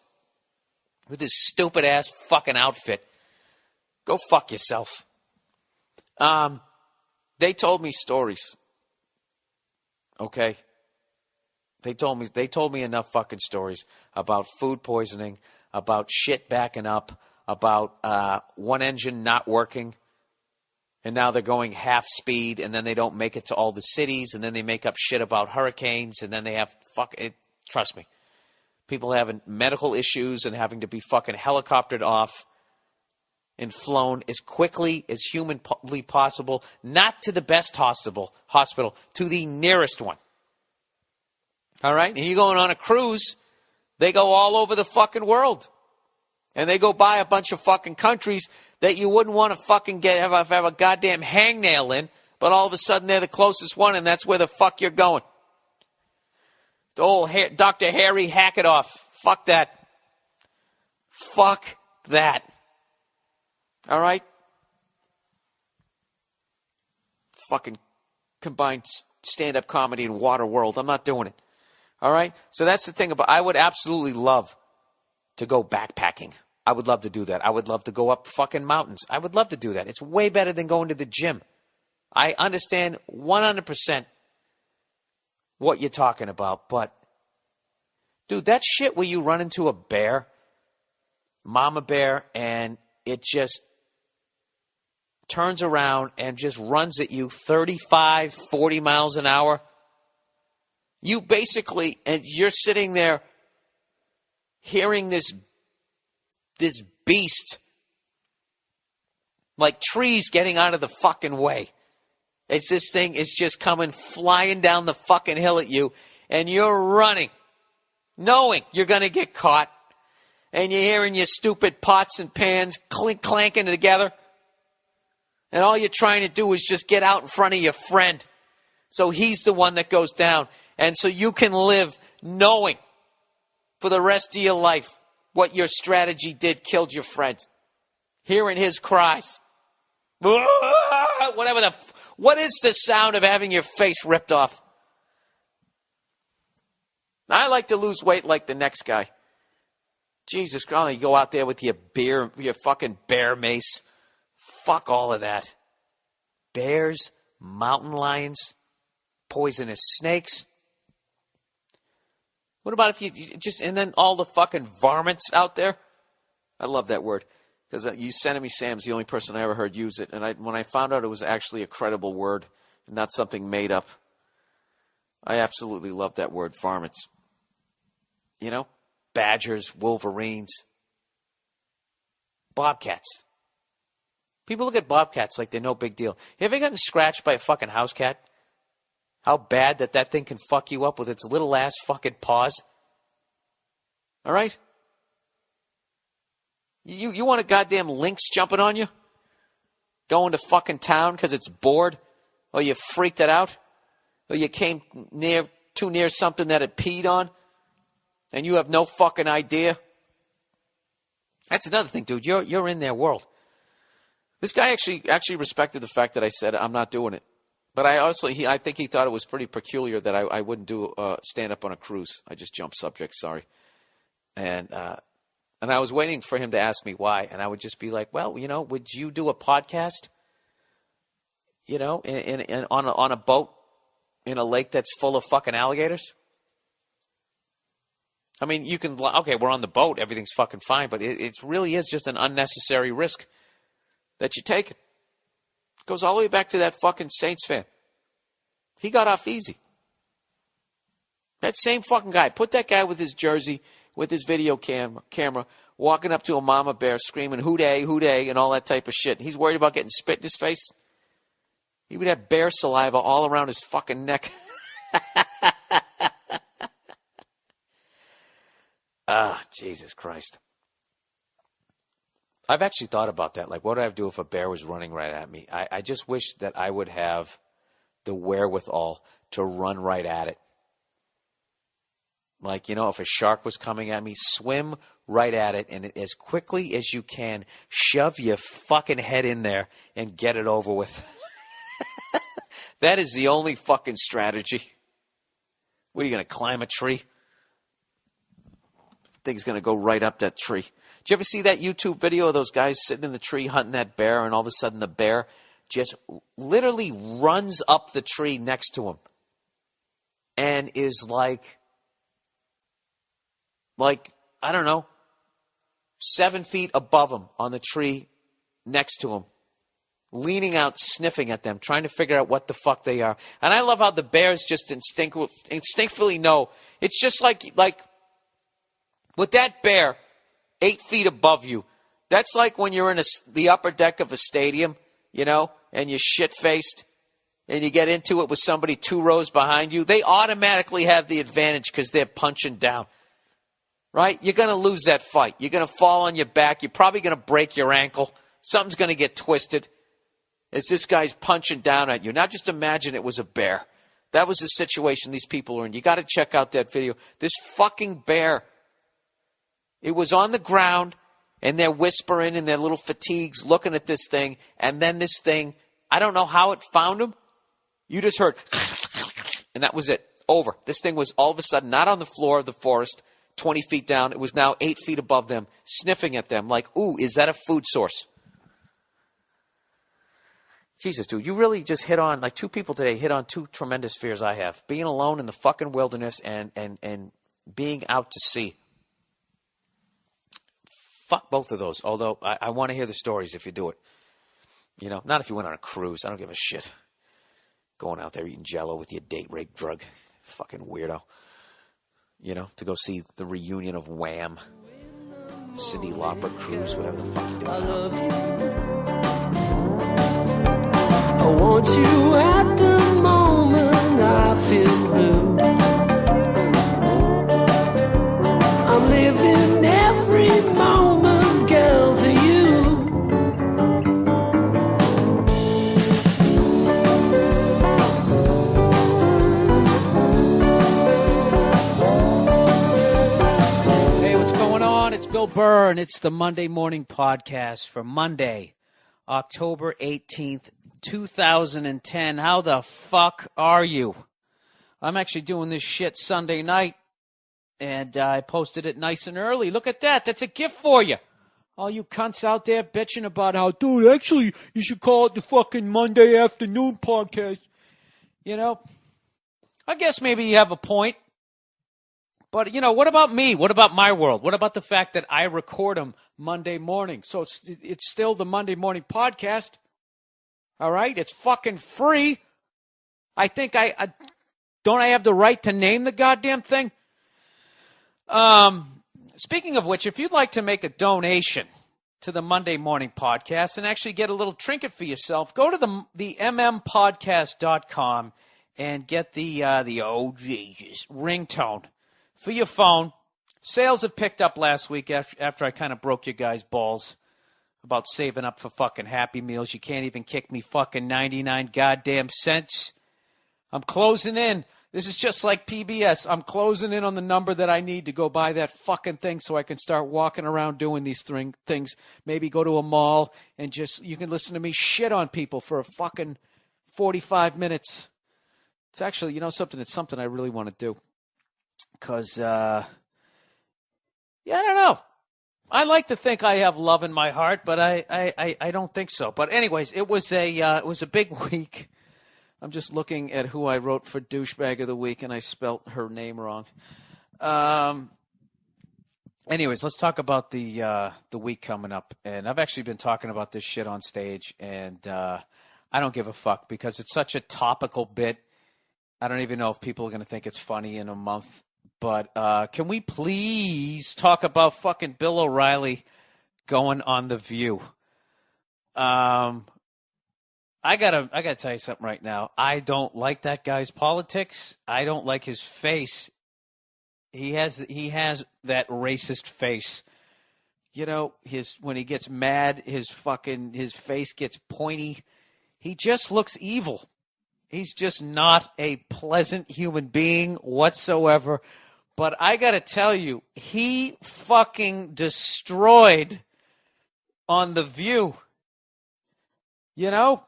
With his stupid ass fucking outfit. Go fuck yourself. They told me stories. Okay? They told me enough fucking stories about food poisoning, about shit backing up, about one engine not working, and now they're going half speed, and then they don't make it to all the cities, and then they make up shit about hurricanes, and then they have trust me. People having medical issues and having to be fucking helicoptered off and flown as quickly as humanly possible, not to the best hospital, to the nearest one. All right? And you're going on a cruise, they go all over the fucking world. And they go by a bunch of fucking countries that you wouldn't want to fucking have a goddamn hangnail in, but all of a sudden they're the closest one, and that's where the fuck you're going. The old Dr. Harry Hacketoff. Fuck that. Fuck that. All right? Fucking combined stand-up comedy and water world. I'm not doing it. All right? So that's the thing about... I would absolutely love to go backpacking. I would love to do that. I would love to go up fucking mountains. I would love to do that. It's way better than going to the gym. I understand 100% what you're talking about, but dude, that shit where you run into a bear, mama bear, and it just turns around and just runs at you 35, 40 miles an hour. You basically, and you're sitting there hearing this beast like trees getting out of the fucking way. It's this thing is just coming flying down the fucking hill at you, and you're running, knowing you're going to get caught, and you're hearing your stupid pots and pans clanking together, and all you're trying to do is just get out in front of your friend so he's the one that goes down, and so you can live knowing for the rest of your life what your strategy killed your friend. Hearing his cries. What is the sound of having your face ripped off? I like to lose weight like the next guy. Jesus Christ, you go out there with your fucking bear mace. Fuck all of that. Bears, mountain lions, poisonous snakes. What about if you just, and then all the fucking varmints out there? I love that word. Because Yosemite Sam's the only person I ever heard use it. And when I found out it was actually a credible word, not something made up, I absolutely love that word, varmints. You know? Badgers, wolverines, bobcats. People look at bobcats like they're no big deal. You ever gotten scratched by a fucking house cat? How bad that thing can fuck you up with its little ass fucking paws? All right? You want a goddamn lynx jumping on you? Going to fucking town because it's bored? Or you freaked it out? Or you came too near something that it peed on? And you have no fucking idea? That's another thing, dude. You're in their world. This guy actually respected the fact that I said I'm not doing it. But I think he thought it was pretty peculiar that I wouldn't do stand up on a cruise. I just jumped subject, sorry. And I was waiting for him to ask me why, and I would just be like, well, would you do a podcast? On a boat in a lake that's full of fucking alligators? I mean, you can, okay, we're on the boat, everything's fucking fine, but it really is just an unnecessary risk that you take. It goes all the way back to that fucking Saints fan. He got off easy. That same fucking guy, put that guy with his jersey, with his video camera, walking up to a mama bear screaming, hoo-day, hoo-day, and all that type of shit. He's worried about getting spit in his face. He would have bear saliva all around his fucking neck. Jesus Christ. I've actually thought about that. Like, what would I do if a bear was running right at me? I just wish that I would have the wherewithal to run right at it. Like, if a shark was coming at me, swim right at it, and as quickly as you can, shove your fucking head in there and get it over with. That is the only fucking strategy. What, are you going to climb a tree? Thing's going to go right up that tree. Did you ever see that YouTube video of those guys sitting in the tree hunting that bear, and all of a sudden the bear just literally runs up the tree next to him and is like, I don't know, 7 feet above him on the tree next to him, leaning out, sniffing at them, trying to figure out what the fuck they are. And I love how the bears just instinctively know. It's just like with that bear 8 feet above you, that's like when you're in the upper deck of a stadium, and you're shit-faced, and you get into it with somebody 2 rows behind you. They automatically have the advantage because they're punching down. Right? You're going to lose that fight. You're going to fall on your back. You're probably going to break your ankle. Something's going to get twisted as this guy's punching down at you. Now just imagine it was a bear. That was the situation these people are in. You got to check out that video. This fucking bear, it was on the ground, and they're whispering in their little fatigues, looking at this thing, and then this thing, I don't know how it found them. You just heard, and that was it. Over. This thing was all of a sudden not on the floor of the forest, 20 feet down. It was now 8 feet above them, sniffing at them like, ooh, is that a food source? Jesus, dude, you really just hit on, like 2 people today hit on 2 tremendous fears I have. Being alone in the fucking wilderness and being out to sea. Fuck both of those, although I want to hear the stories if you do it. Not if you went on a cruise. I don't give a shit. Going out there eating Jell-O with your date rape drug. Fucking weirdo. To go see the reunion of Wham. Cyndi Lauper cruise, whatever the fuck you do. I love you. I want you at the moment I feel blue. I'm living every moment, girl, for you. It's Bill Burr, and it's the Monday Morning Podcast for Monday, October 18th, 2010. How the fuck are you? I'm actually doing this shit Sunday night, and I posted it nice and early. Look at that. That's a gift for you. All you cunts out there bitching about how, dude, actually, you should call it the fucking Monday afternoon podcast. I guess maybe you have a point. But, what about me? What about my world? What about the fact that I record them Monday morning? So it's still the Monday Morning Podcast. All right? It's fucking free. I think don't I have the right to name the goddamn thing? Speaking of which, if you'd like to make a donation to the Monday Morning Podcast and actually get a little trinket for yourself, go to the mmpodcast.com and get the OG's ringtone for your phone. Sales have picked up last week after I kind of broke you guys' balls about saving up for fucking Happy Meals. You can't even kick me fucking 99 goddamn cents. I'm closing in. This is just like PBS. I'm closing in on the number that I need to go buy that fucking thing so I can start walking around doing these things. Maybe go to a mall and you can listen to me shit on people for a fucking 45 minutes. It's actually, something. It's something I really want to do. Because, I don't know. I like to think I have love in my heart, but I don't think so. But anyways, it was a big week. I'm just looking at who I wrote for Douchebag of the Week, and I spelt her name wrong. Anyways, let's talk about the week coming up. And I've actually been talking about this shit on stage, and I don't give a fuck because it's such a topical bit. I don't even know if people are going to think it's funny in a month. But can we please talk about fucking Bill O'Reilly going on The View? I gotta tell you something right now. I don't like that guy's politics. I don't like his face. He has that racist face. When he gets mad, his face gets pointy. He just looks evil. He's just not a pleasant human being whatsoever. But I got to tell you, he fucking destroyed on The View. You know?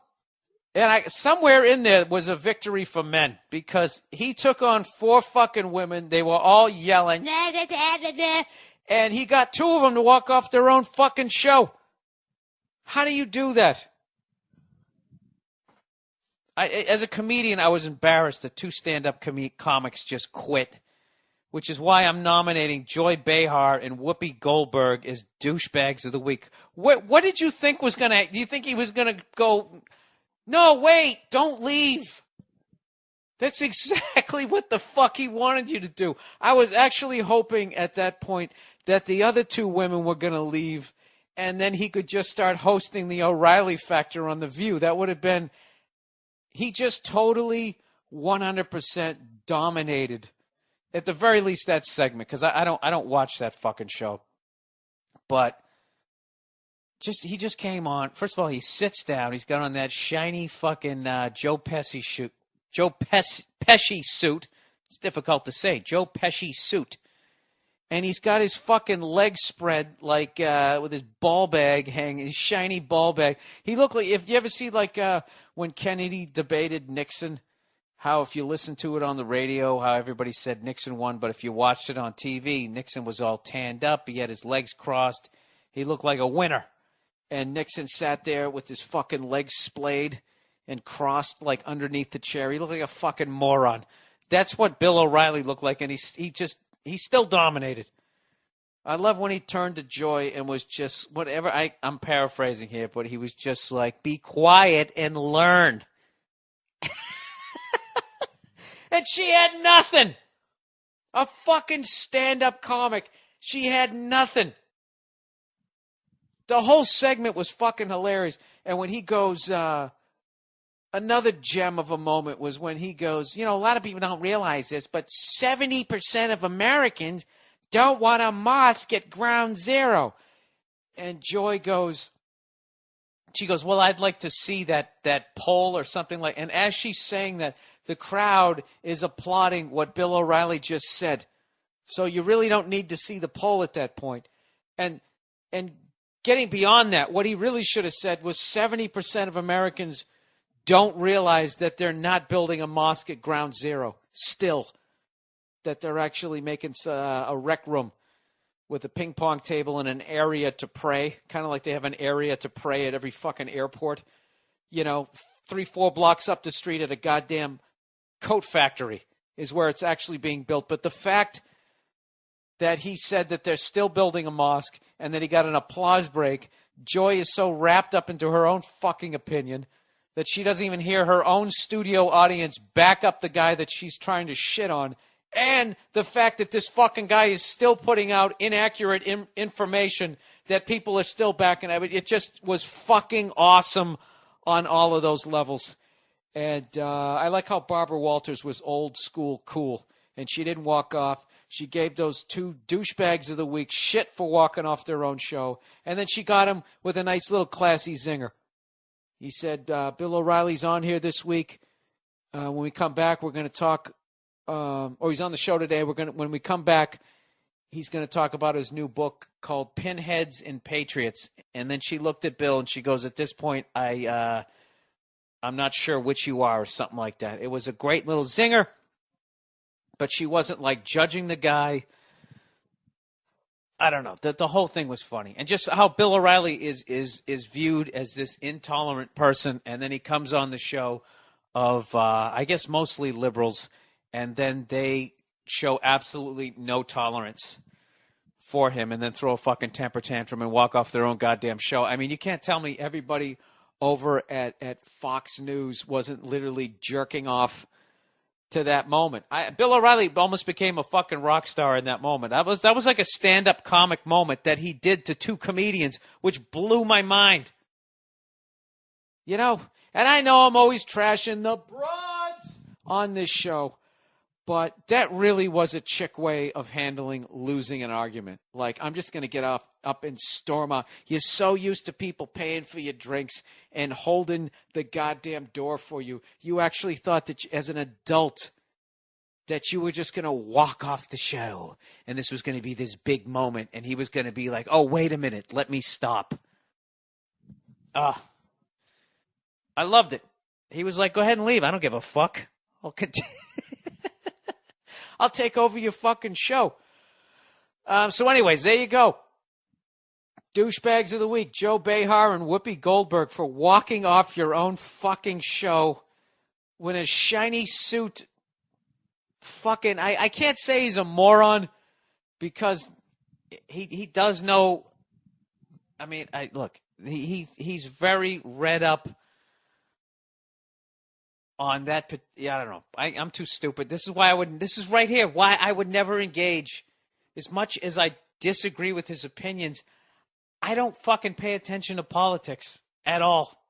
And somewhere in there was a victory for men because he took on 4 fucking women. They were all yelling, nah, nah, nah, nah, nah, and he got 2 of them to walk off their own fucking show. How do you do that? As a comedian, I was embarrassed that 2 stand-up comics just quit, which is why I'm nominating Joy Behar and Whoopi Goldberg as douchebags of the week. What did you think was going to – do you think he was going to go – no, wait, don't leave. That's exactly what the fuck he wanted you to do. I was actually hoping at that point that the other 2 women were going to leave and then he could just start hosting the O'Reilly Factor on The View. That would have been – he just totally 100% dominated, at the very least, that segment, because I don't watch that fucking show. But he just came on. First of all, he sits down. He's got on that shiny fucking Joe Pesci suit. It's difficult to say. Joe Pesci suit. And he's got his fucking legs spread like with his ball bag hanging, his shiny ball bag. He looked like, if you ever see like when Kennedy debated Nixon, how if you listen to it on the radio, how everybody said Nixon won, but if you watched it on TV, Nixon was all tanned up. He had his legs crossed. He looked like a winner. And Nixon sat there with his fucking legs splayed and crossed like underneath the chair. He looked like a fucking moron. That's what Bill O'Reilly looked like, and he still dominated. I love when he turned to Joy and was just whatever. I'm paraphrasing here, but he was just like, be quiet and learn. And she had nothing. A fucking stand-up comic. She had nothing. The whole segment was fucking hilarious. And when he goes, another gem of a moment was when he goes, a lot of people don't realize this, but 70% of Americans don't want a mosque at ground zero. And Joy goes, well, I'd like to see that poll or something like, and as she's saying that, the crowd is applauding what Bill O'Reilly just said. So you really don't need to see the poll at that point. And getting beyond that, what he really should have said was 70% of Americans don't realize that they're not building a mosque at ground zero still, that they're actually making a rec room with a ping pong table and an area to pray, kind of like they have an area to pray at every fucking airport. 3-4 blocks up the street at a goddamn coat factory is where it's actually being built. But the fact that he said that they're still building a mosque and that he got an applause break, Joy is so wrapped up into her own fucking opinion that she doesn't even hear her own studio audience back up the guy that she's trying to shit on. And the fact that this fucking guy is still putting out inaccurate information that people are still backing. It just was fucking awesome on all of those levels. And I like how Barbara Walters was old school cool. And she didn't walk off. She gave those 2 douchebags of the week shit for walking off their own show. And then she got him with a nice little classy zinger. He said, Bill O'Reilly's on here this week. When we come back, we're going to talk, or he's on the show today. When we come back, he's going to talk about his new book called Pinheads and Patriots. And then she looked at Bill and she goes, at this point, I'm not sure which you are, or something like that. It was a great little zinger, but she wasn't like judging the guy. I don't know. The whole thing was funny. And just how Bill O'Reilly is viewed as this intolerant person, and then he comes on the show of, I guess, mostly liberals, and then they show absolutely no tolerance for him and then throw a fucking temper tantrum and walk off their own goddamn show. I mean, you can't tell me everybody over at Fox News wasn't literally jerking off to that moment. Bill O'Reilly almost became a fucking rock star in that moment. That was like a stand-up comic moment that he did to 2 comedians, which blew my mind. And I know I'm always trashing the broads on this show, but that really was a chick way of handling losing an argument. Like, I'm just going to get up and storm out. You're so used to people paying for your drinks and holding the goddamn door for you. You actually thought that as an adult that you were just going to walk off the show and this was going to be this big moment and he was going to be like, oh, wait a minute, let me stop. I loved it. He was like, go ahead and leave. I don't give a fuck. I'll continue. I'll take over your fucking show. So anyways, there you go. Douchebags of the week, Joe Behar and Whoopi Goldberg for walking off your own fucking show with a shiny suit. Fucking, I can't say he's a moron because he does know. I mean, look, he's very read up on that. Yeah, I don't know. I'm too stupid. This is why this is right here why I would never engage. As much as I disagree with his opinions, I don't fucking pay attention to politics at all.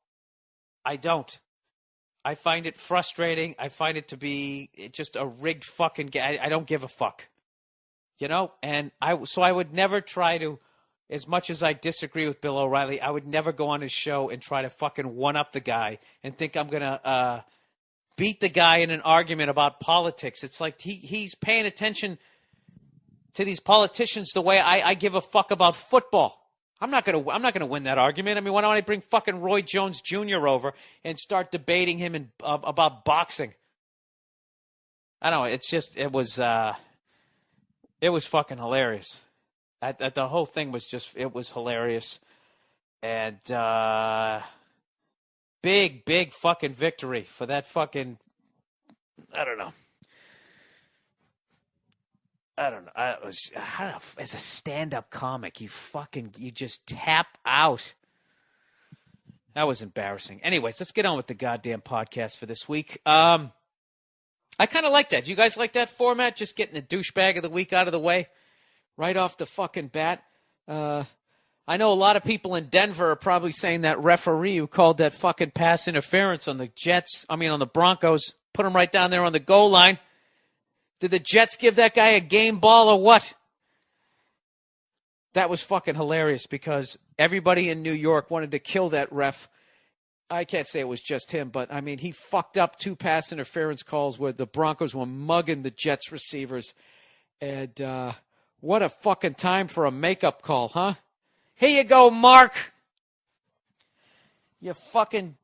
I don't. I find it frustrating. I find it to be just a rigged fucking game. I don't give a fuck. You know? And I would never try to, as much as I disagree with Bill O'Reilly, I would never go on his show and try to fucking one-up the guy and think I'm going to beat the guy in an argument about politics. It's like he's paying attention to these politicians the way I give a fuck about football. I'm not gonna win that argument. I mean, why don't I bring fucking Roy Jones Jr. over and start debating him about boxing? I don't know. It's just it was fucking hilarious. The whole thing was it was hilarious, and big fucking victory for that fucking. I don't know. As a stand-up comic, you just tap out. That was embarrassing. Anyways, let's get on with the goddamn podcast for this week. I kind of like that. Do you guys like that format? Just getting the douchebag of the week out of the way right off the fucking bat. I know a lot of people in Denver are probably saying that referee who called that fucking pass interference on the Broncos, put him right down there on the goal line. Did the Jets give that guy a game ball or what? That was fucking hilarious because everybody in New York wanted to kill that ref. I can't say it was just him, but I mean, he fucked up 2 pass interference calls where the Broncos were mugging the Jets receivers. And what a fucking time for a makeup call, huh? Here you go, Mark. You fucking...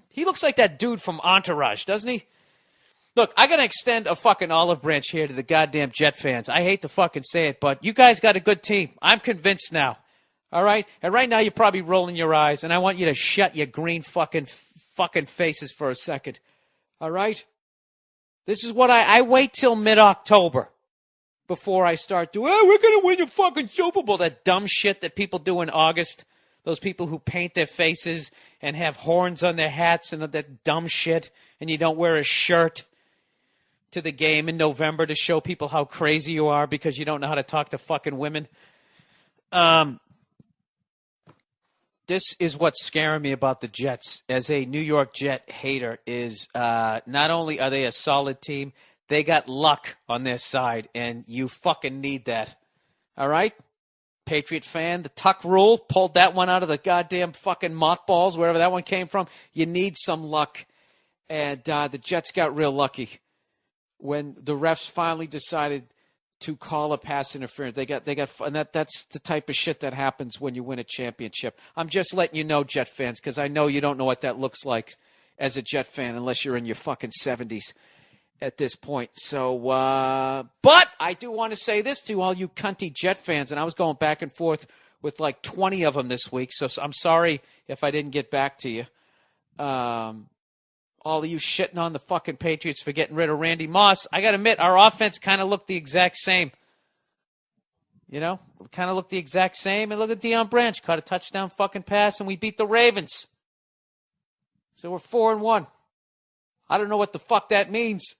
He looks like that dude from Entourage, doesn't he? Look, I got to extend a fucking olive branch here to the goddamn Jet fans. I hate to fucking say it, but you guys got a good team. I'm convinced now. All right? And right now you're probably rolling your eyes, and I want you to shut your green fucking faces for a second. All right? This is what I wait till mid-October before I start doing, we're going to win the fucking Super Bowl. That dumb shit that people do in August. Those people who paint their faces and have horns on their hats and that dumb shit, and you don't wear a shirt to the game in November to show people how crazy you are because you don't know how to talk to fucking women. This is what's scaring me about the Jets as a New York Jet hater is not only are they a solid team, they got luck on their side, and you fucking need that. All right? Patriot fan, the Tuck rule, pulled that one out of the goddamn fucking mothballs, wherever that one came from. You need some luck. And the Jets got real lucky when the refs finally decided to call a pass interference. They got, and that's the type of shit that happens when you win a championship. I'm just letting you know, Jet fans, because I know you don't know what that looks like as a Jet fan unless you're in your fucking 70s at this point. So, but I do want to say this to all you cunty Jet fans, and I was going back and forth with like 20 of them this week, so I'm sorry if I didn't get back to you. All of you shitting on the fucking Patriots for getting rid of Randy Moss. I got to admit, our offense kind of looked the exact same. You know, kind of looked the exact same. And look at Deion Branch. Caught a touchdown fucking pass, and we beat the Ravens. So we're 4-1. I don't know what the fuck that means.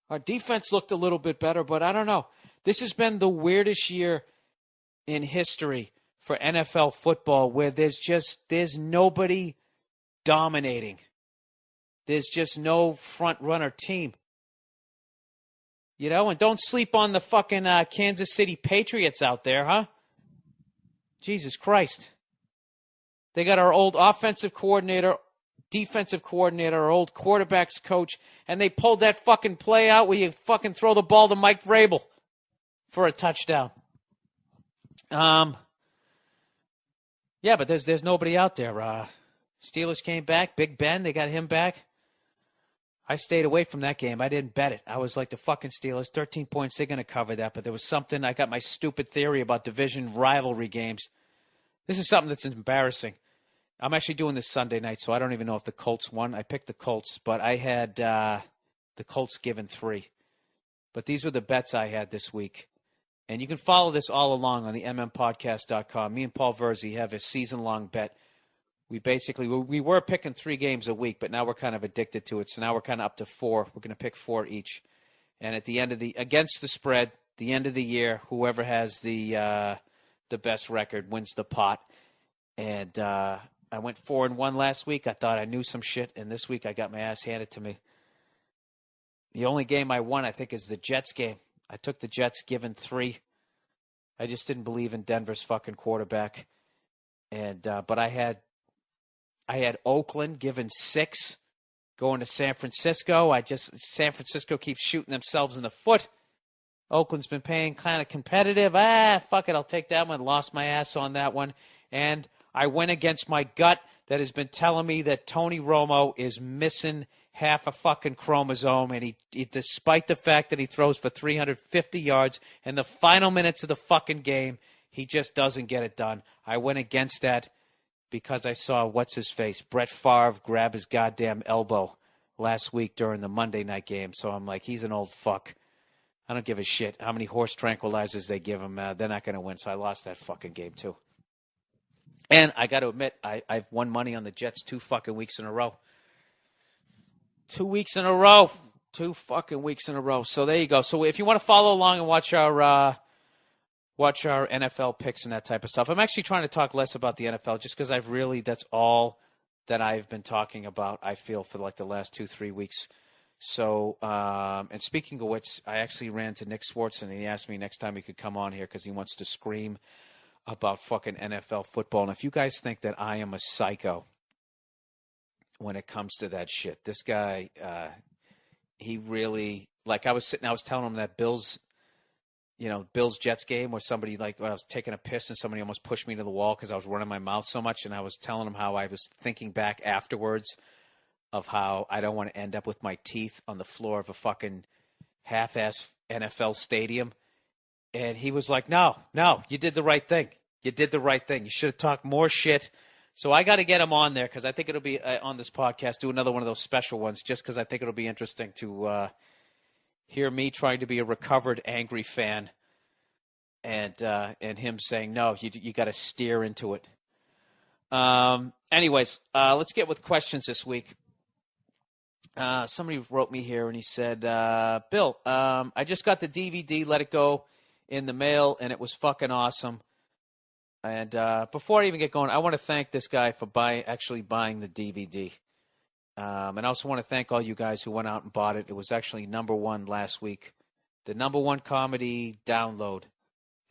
Our defense looked a little bit better, but I don't know. This has been the weirdest year in history for NFL football where there's nobody dominating. There's just no front-runner team. You know, and don't sleep on the fucking Kansas City Patriots out there, huh? Jesus Christ. They got our old offensive coordinator defensive coordinator, our old quarterbacks coach, and they pulled that fucking play out where you fucking throw the ball to Mike Vrabel for a touchdown. Yeah, but there's nobody out there. Steelers came back. Big Ben, they got him back. I stayed away from that game. I didn't bet it. I was like the fucking Steelers, 13 points, they're going to cover that. But there was something, I got my stupid theory about division rivalry games. This is something that's embarrassing. I'm actually doing this Sunday night, so I don't even know if the Colts won. I picked the Colts, but I had the Colts given 3. But these were the bets I had this week. And you can follow this all along on the mmpodcast.com. Me and Paul Verzi have a season-long bet. We were picking 3 games a week, but now we're kind of addicted to it. So now we're kind of up to 4. We're going to pick 4 each. And at the end of against the spread, the end of the year, whoever has the best record wins the pot. And I went 4-1 last week. I thought I knew some shit, and this week I got my ass handed to me. The only game I won, I think, is the Jets game. I took the Jets given 3. I just didn't believe in Denver's fucking quarterback. And but I had Oakland given 6 going to San Francisco. San Francisco keeps shooting themselves in the foot. Oakland's been paying kind of competitive. Fuck it, I'll take that one. Lost my ass on that one. And I went against my gut that has been telling me that Tony Romo is missing half a fucking chromosome, and he despite the fact that he throws for 350 yards in the final minutes of the fucking game, he just doesn't get it done. I went against that because I saw what's-his-face, Brett Favre, grab his goddamn elbow last week during the Monday night game. So I'm like, he's an old fuck. I don't give a shit how many horse tranquilizers they give him. They're not going to win, so I lost that fucking game too. And I got to admit, I've won money on the Jets 2 fucking weeks in a row. 2 weeks in a row. 2 fucking weeks in a row. So there you go. So if you want to follow along and watch our NFL picks and that type of stuff, I'm actually trying to talk less about the NFL just because that's all that I've been talking about, I feel, for like the last 2-3 weeks. So, and speaking of which, I actually ran to Nick Swartzen and he asked me next time he could come on here because he wants to scream about fucking NFL football. And if you guys think that I am a psycho when it comes to that shit, this guy, he really, like I was telling him that Bills Jets game where somebody, like, when I was taking a piss and somebody almost pushed me to the wall because I was running my mouth so much. And I was telling him how I was thinking back afterwards of how I don't want to end up with my teeth on the floor of a fucking half-ass NFL stadium. And he was like, no, you did the right thing. You did the right thing. You should have talked more shit. So I got to get him on there because I think it'll be on this podcast, do another one of those special ones just because I think it'll be interesting to hear me trying to be a recovered angry fan and him saying, no, you got to steer into it. Anyways, let's get with questions this week. Somebody wrote me here and he said, Bill, I just got the DVD, Let It Go, in the mail, and it was fucking awesome. And before I even get going, I want to thank this guy for actually buying the DVD. And I also want to thank all you guys who went out and bought it. It was actually #1 last week. The #1 comedy download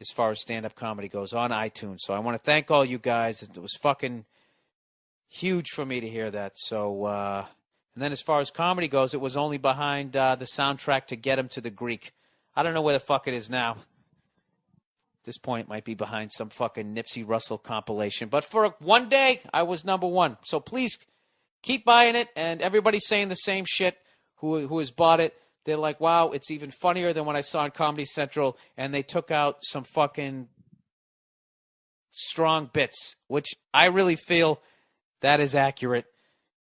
as far as stand-up comedy goes on iTunes. So I want to thank all you guys. It was fucking huge for me to hear that. So, and then as far as comedy goes, it was only behind the soundtrack to Get Him to the Greek. I don't know where the fuck it is now. At this point, it might be behind some fucking Nipsey Russell compilation. But for one day, I was #1. So please keep buying it. And everybody's saying the same shit who has bought it. They're like, wow, it's even funnier than what I saw on Comedy Central. And they took out some fucking strong bits, which I really feel that is accurate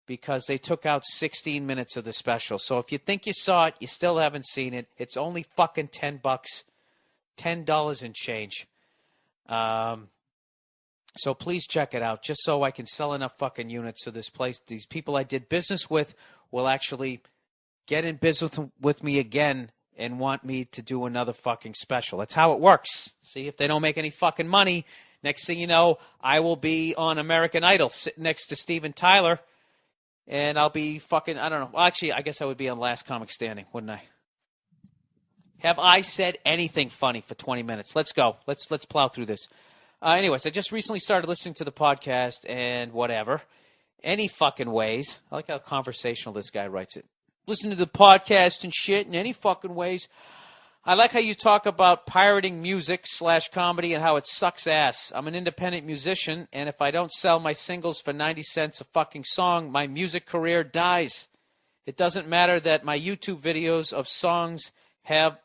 because they took out 16 minutes of the special. So if you think you saw it, you still haven't seen it. It's only fucking $10. $10 and change. So please check it out, just so I can sell enough fucking units so this place, these people I did business with will actually get in business with me again and want me to do another fucking special. That's how it works. See, if they don't make any fucking money, next thing you know, I will be on American Idol sitting next to Steven Tyler, and I'll be fucking, I don't know. Well, actually, I guess I would be on Last Comic Standing, wouldn't I? Have I said anything funny for 20 minutes? Let's go. Let's plow through this. Anyways, I just recently started listening to the podcast and whatever. any fucking ways. I like how conversational this guy writes it. Listen to the podcast and shit in any fucking ways. I like how you talk about pirating music / comedy and how it sucks ass. I'm an independent musician, and if I don't sell my singles for 90 cents a fucking song, my music career dies. It doesn't matter that my YouTube videos of songs have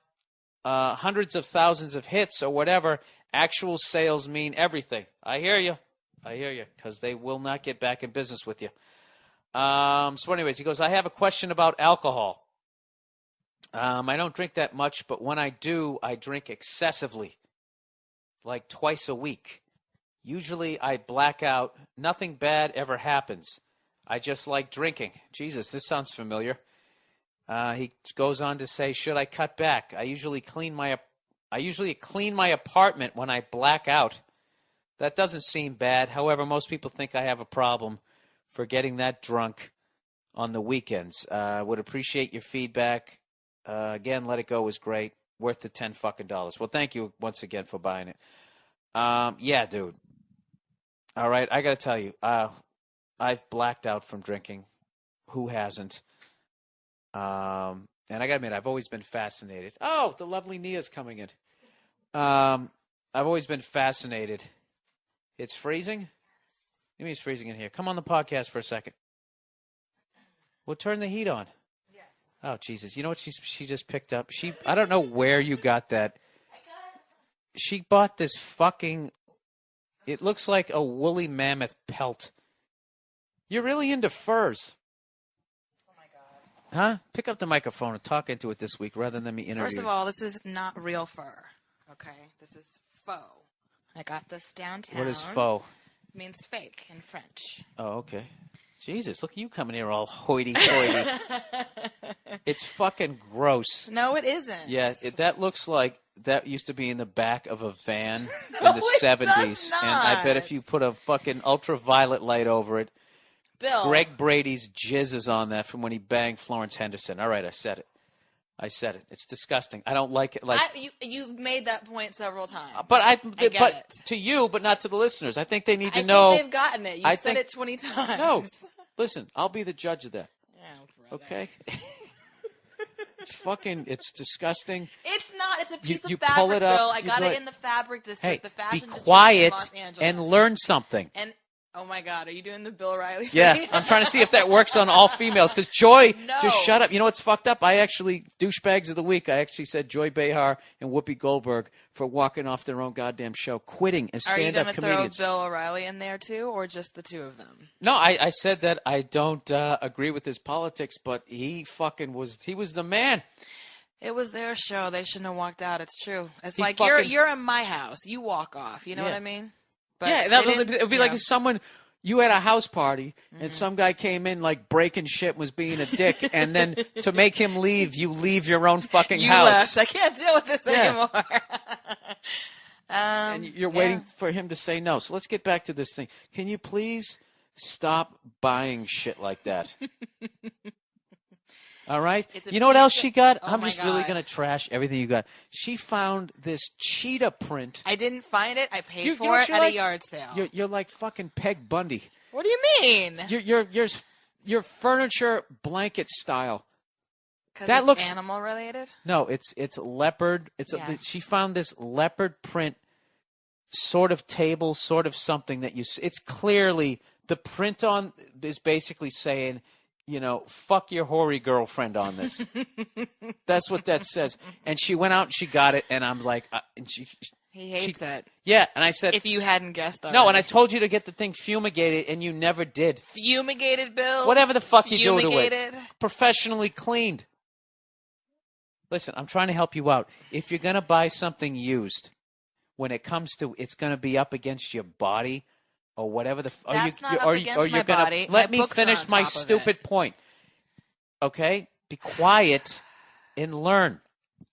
hundreds of thousands of hits or whatever. Actual sales mean everything. I hear you, because they will not get back in business with you. So anyways, he goes, I have a question about alcohol. I don't drink that much, but when I do, I drink excessively, like twice a week. Usually I black out. Nothing bad ever happens. I just like drinking. Jesus, this sounds familiar. He goes on to say, should I cut back? I usually clean my apartment when I black out. That doesn't seem bad. However, most people think I have a problem for getting that drunk on the weekends. Would appreciate your feedback. Again, Let It Go was great. Worth the $10 fucking. Well, thank you once again for buying it. Yeah, dude. All right, I got to tell you, I've blacked out from drinking. Who hasn't? And I got to admit, I've always been fascinated. Oh, the lovely Nia's coming in. I've always been fascinated. It's freezing? Maybe it's freezing in here. Come on the podcast for a second. We'll turn the heat on. Oh, Jesus. You know what she just picked up? I don't know where you got that. She bought this fucking, it looks like a woolly mammoth pelt. You're really into furs. Oh, my God. Huh? Pick up the microphone and talk into it this week rather than me interview. First of all, this is not real fur, okay? This is faux. I got this downtown. What is faux? It means fake in French. Oh, okay. Jesus, look at you coming here all hoity-toity. It's fucking gross. No, it isn't. Yeah, that looks like that used to be in the back of a van in No, the it 70s. does not. And I bet if you put a fucking ultraviolet light over it, Bill. Greg Brady's jizz is on that from when he banged Florence Henderson. All right, I said it. It's disgusting. I don't like it. Like you've made that point several times. But I get but it. to you, but not to the listeners. I think they need to I know. think they've gotten it. You said it 20 times. No, listen. I'll be the judge of that. Yeah, okay. It's disgusting. It's not. It's a piece You of fabric, pull it up, Bill. I you got do it it. in the fabric district, the fashion be district quiet in Los Angeles. and learn something. And oh my God, are you doing the Bill O'Reilly thing? Yeah, I'm trying to see if that works on all females. Because Joy, No. just shut up. You know what's fucked up? I actually, douchebags of the week, I actually said Joy Behar and Whoopi Goldberg for walking off their own goddamn show, quitting as Are you stand-up going to comedians. throw Bill O'Reilly in there too, or just the two of them? No, I said that I don't agree with his politics, but he was the man. It was their show. They shouldn't have walked out. It's true. It's He like fucking- you're in my house. You walk off. You know Yeah. what I mean? But Yeah, it would be like if someone, you had a house party and some guy came in like breaking shit, was being a dick, and then to make him leave, you leave your own fucking you house. left. I can't deal with this Yeah. anymore. And you're waiting for him to say no. So let's get back to this thing. Can you please stop buying shit like that? All right? It's a You know what piece else of- she got? Oh I'm my just really God. going to trash everything you got. She found this cheetah print. I didn't find it. I paid You know for what it you're at like? a yard sale. You're like fucking Peg Bundy. What do you mean? You're furniture blanket style. 'Cause that it's looks- animal related. No, it's leopard. Yeah. She found this leopard print sort of table, sort of something that it's clearly the print on is basically saying, you know, fuck your hoary girlfriend on this. That's what that says. And she went out and she got it, and I'm like, and He hates it. yeah, and I said, If you hadn't guessed already. no, and I told you to get the thing fumigated, and you never did. Fumigated, Bill. Whatever the fuck you do to it. Fumigated. Professionally cleaned. Listen, I'm trying to help you out. If you're going to buy something used, when it comes to it's going to be up against your body or whatever the That's not up against or my you're gonna body. let My me books are finish on my top of it. stupid point. Okay? Be quiet and learn.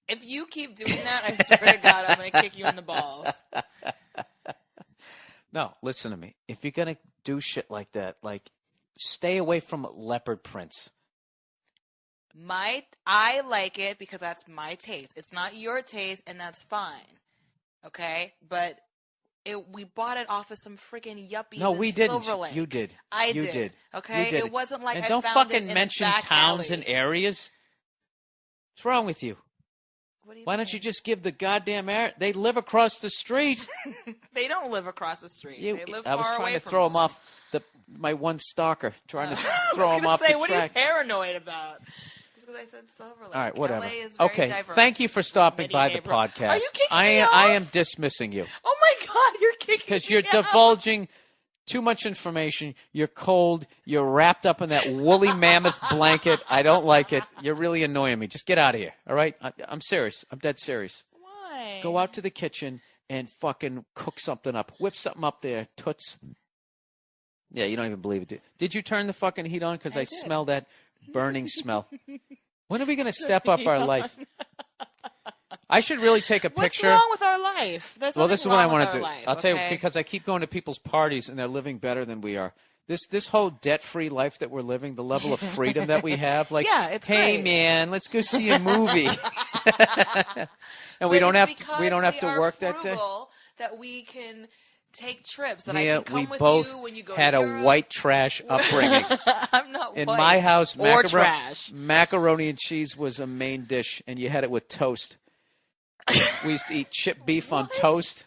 If you keep doing that, I swear to God, I'm going to kick you in the balls. No, listen to me. If you're going to do shit like that, like stay away from leopard prints. I like it because that's my taste. It's not your taste, and that's fine. Okay? But We bought it off of some freaking yuppies. No, in we didn't. Silver Lake. You did. I You did. did. Okay, You did. it wasn't like and I don't found fucking it in mention a back towns alley. and areas. What's wrong with you? What do you Why don't you just give the goddamn air? They live across the street. They don't live across the street. They live I was far trying away to from throw us. him off my one stalker, trying to throw I was him gonna off say, the what track. are you paranoid about? Just because I said Silver Lake. All right, whatever. LA is very Okay, diverse. thank you for stopping Many by the neighborhoods. podcast. Are you kicking me I off? am dismissing you Oh my God, you're kicking because me you're out. divulging too much information. You're cold. You're wrapped up in that woolly mammoth blanket. I don't like it. You're really annoying me. Just get out of here. All right? I'm serious. I'm dead serious. Why? Go out to the kitchen and fucking cook something up. Whip something up there, toots. Yeah, you don't even believe it. Did you turn the fucking heat on? Because I did. smell that burning smell. When are we going to step up our life? I should really take a picture. What's wrong with our life? There's Well, nothing this is what I wrong want with to do. our life, I'll tell you, okay? because I keep going to people's parties and they're living better than we are. This whole debt-free life that we're living, the level of freedom that we have, like, Yeah, it's hey great. man, let's go see a movie, and we But don't it's have to. We don't have because to we are work that day. frugal that we can take trips. That Yeah, I can come we with both you when you go had to a Europe. white trash upbringing. I'm not In white. my house, or trash. macaroni and cheese was a main dish, and you had it with toast. We used to eat chipped beef on What? toast.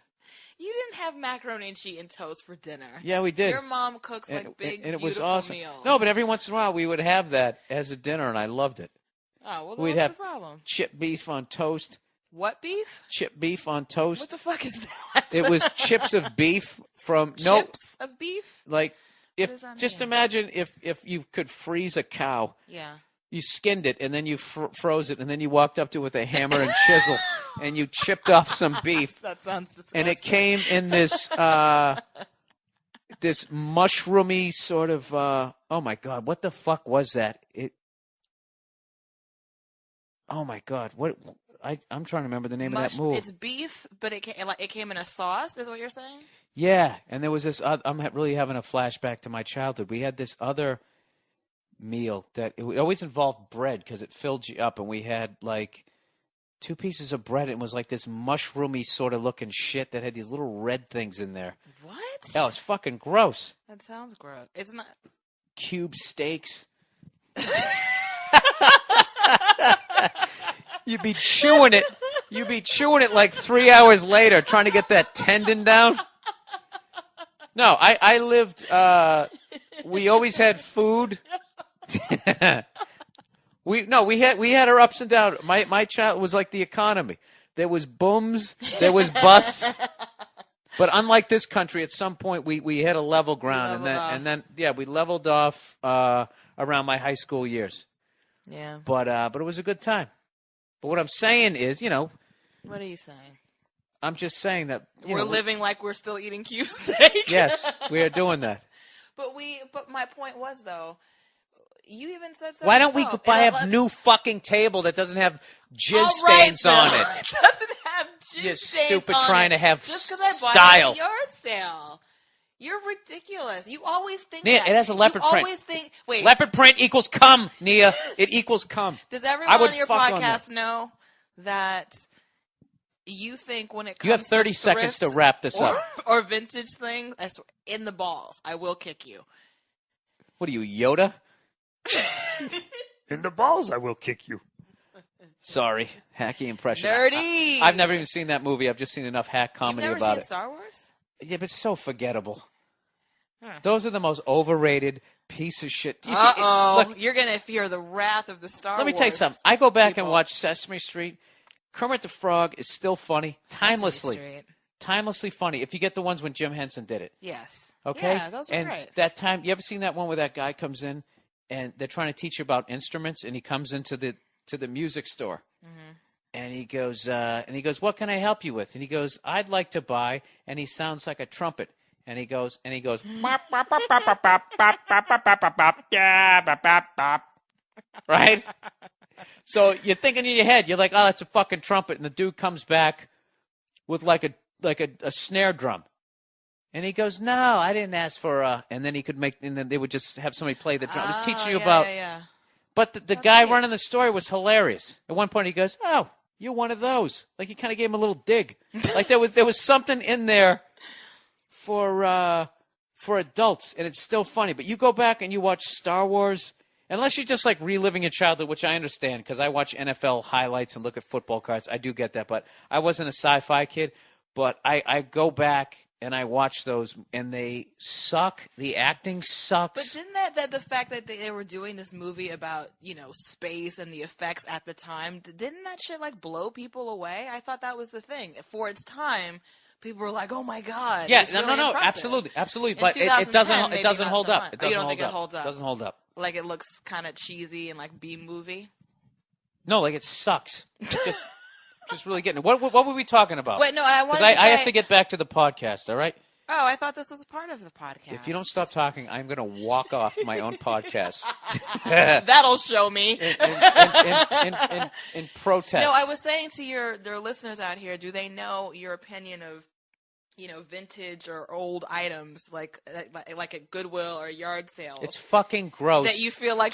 You didn't have macaroni and cheese and toast for dinner. Yeah, we did. Your mom cooks like and, big, and it was beautiful awesome. meals. No, but every once in a while we would have that as a dinner, and I loved it. Oh, well, We'd what's have the problem? chipped beef on toast. What beef? Chipped beef on toast. What the fuck is that? It was chips of beef from Chips of beef? like if does that just mean? imagine if you could freeze a cow. Yeah. You skinned it and then you froze it and then you walked up to it with a hammer and chisel and you chipped off some beef That sounds disgusting. and it came in this this mushroomy sort of oh my god, what the fuck was that? Oh my god, what I'm trying to remember the name of that move. It's beef, but it came in a sauce, is what you're saying? Yeah, and there was this. I'm really having a flashback to my childhood. We had this other meal that it always involved bread because it filled you up, and we had like 2 pieces of bread. And it was like this mushroomy sort of looking shit that had these little red things in there. What? Oh, it's fucking gross. That sounds gross. Isn't that? Cube steaks. You'd be chewing it. You'd be chewing it like 3 hours later, trying to get that tendon down. No, I lived. We always had food. we had our ups and downs. My child was like the economy. There was booms, there was busts. But unlike this country, at some point we hit a level ground, and then we leveled off around my high school years. Yeah. But it was a good time. But what I'm saying is, What are you saying? I'm just saying that We're living like we're still eating cube steak. Yes, we are doing that. But my point was though, you even said so. Why don't we yourself. buy And a new fucking table that doesn't have jizz All right, stains on Bill. it? It doesn't have jizz You're stains stupid on trying it. to have Just 'cause I bought style. it at a yard sale. You're ridiculous. You always think Nia, that. it has a leopard you print. always think. Wait. Leopard print equals cum, Nia. It equals cum. Does I everyone would on your fuck on podcast that. know that you think when it comes You have 30 to seconds to thrift wrap this up. or vintage things, in the balls, I will kick you. What are you, Yoda? In the balls, I will kick you. Sorry, hacky impression. Nerdy. I've never even seen that movie. I've just seen enough hack You've comedy never about seen it. Star Wars? Yeah, but it's so forgettable. Those are the most overrated piece of shit. Uh-oh. You're going to fear the wrath of the Star Wars. Let me tell you something. I go back people. and watch Sesame Street. Kermit the Frog is still funny, Sesame Street. timelessly funny. If you get the ones when Jim Henson did it, Yes. okay. Yeah, those are and great. that time, you ever seen that one where that guy comes in and they're trying to teach you about instruments, and he comes into the music store, and he goes, "What can I help you with?" And he goes, "I'd like to buy," and he sounds like a trumpet. And he goes, right? So you're thinking in your head, you're like, oh, that's a fucking trumpet. And the dude comes back with like a snare drum. And he goes, no, I didn't ask for and then he could and then they would just have somebody play the drum. I was teaching you about. Yeah. But the guy running the story was hilarious. At one point he goes, oh, you're one of those. Like he kind of gave him a little dig. Like there was something in there for adults, and it's still funny. But you go back and you watch Star Wars, unless you're just like reliving your childhood, which I understand because I watch NFL highlights and look at football cards. I do get that, but I wasn't a sci-fi kid. But I go back and I watch those, and they suck. The acting sucks. But didn't that the fact that they were doing this movie about, space and the effects at the time, didn't that shit like blow people away? I thought that was the thing. For its time, people were like, "Oh my god!" Yeah, it's really no, impressive. absolutely. In But it doesn't 2010, maybe hold not so up. much. It Oh, you doesn't don't think hold it holds up? Doesn't hold up. Like it looks kind of cheesy and like B movie. No, like it sucks. Just really getting it. What were we talking about? Wait, no, I wanted because to I say- have to get back to the podcast. All right. Oh, I thought this was a part of the podcast. If you don't stop talking, I'm going to walk off my own podcast That'll show me. in protest. No, I was saying to their listeners out here, do they know your opinion of, vintage or old items like at Goodwill or yard sales? It's fucking gross. That you feel like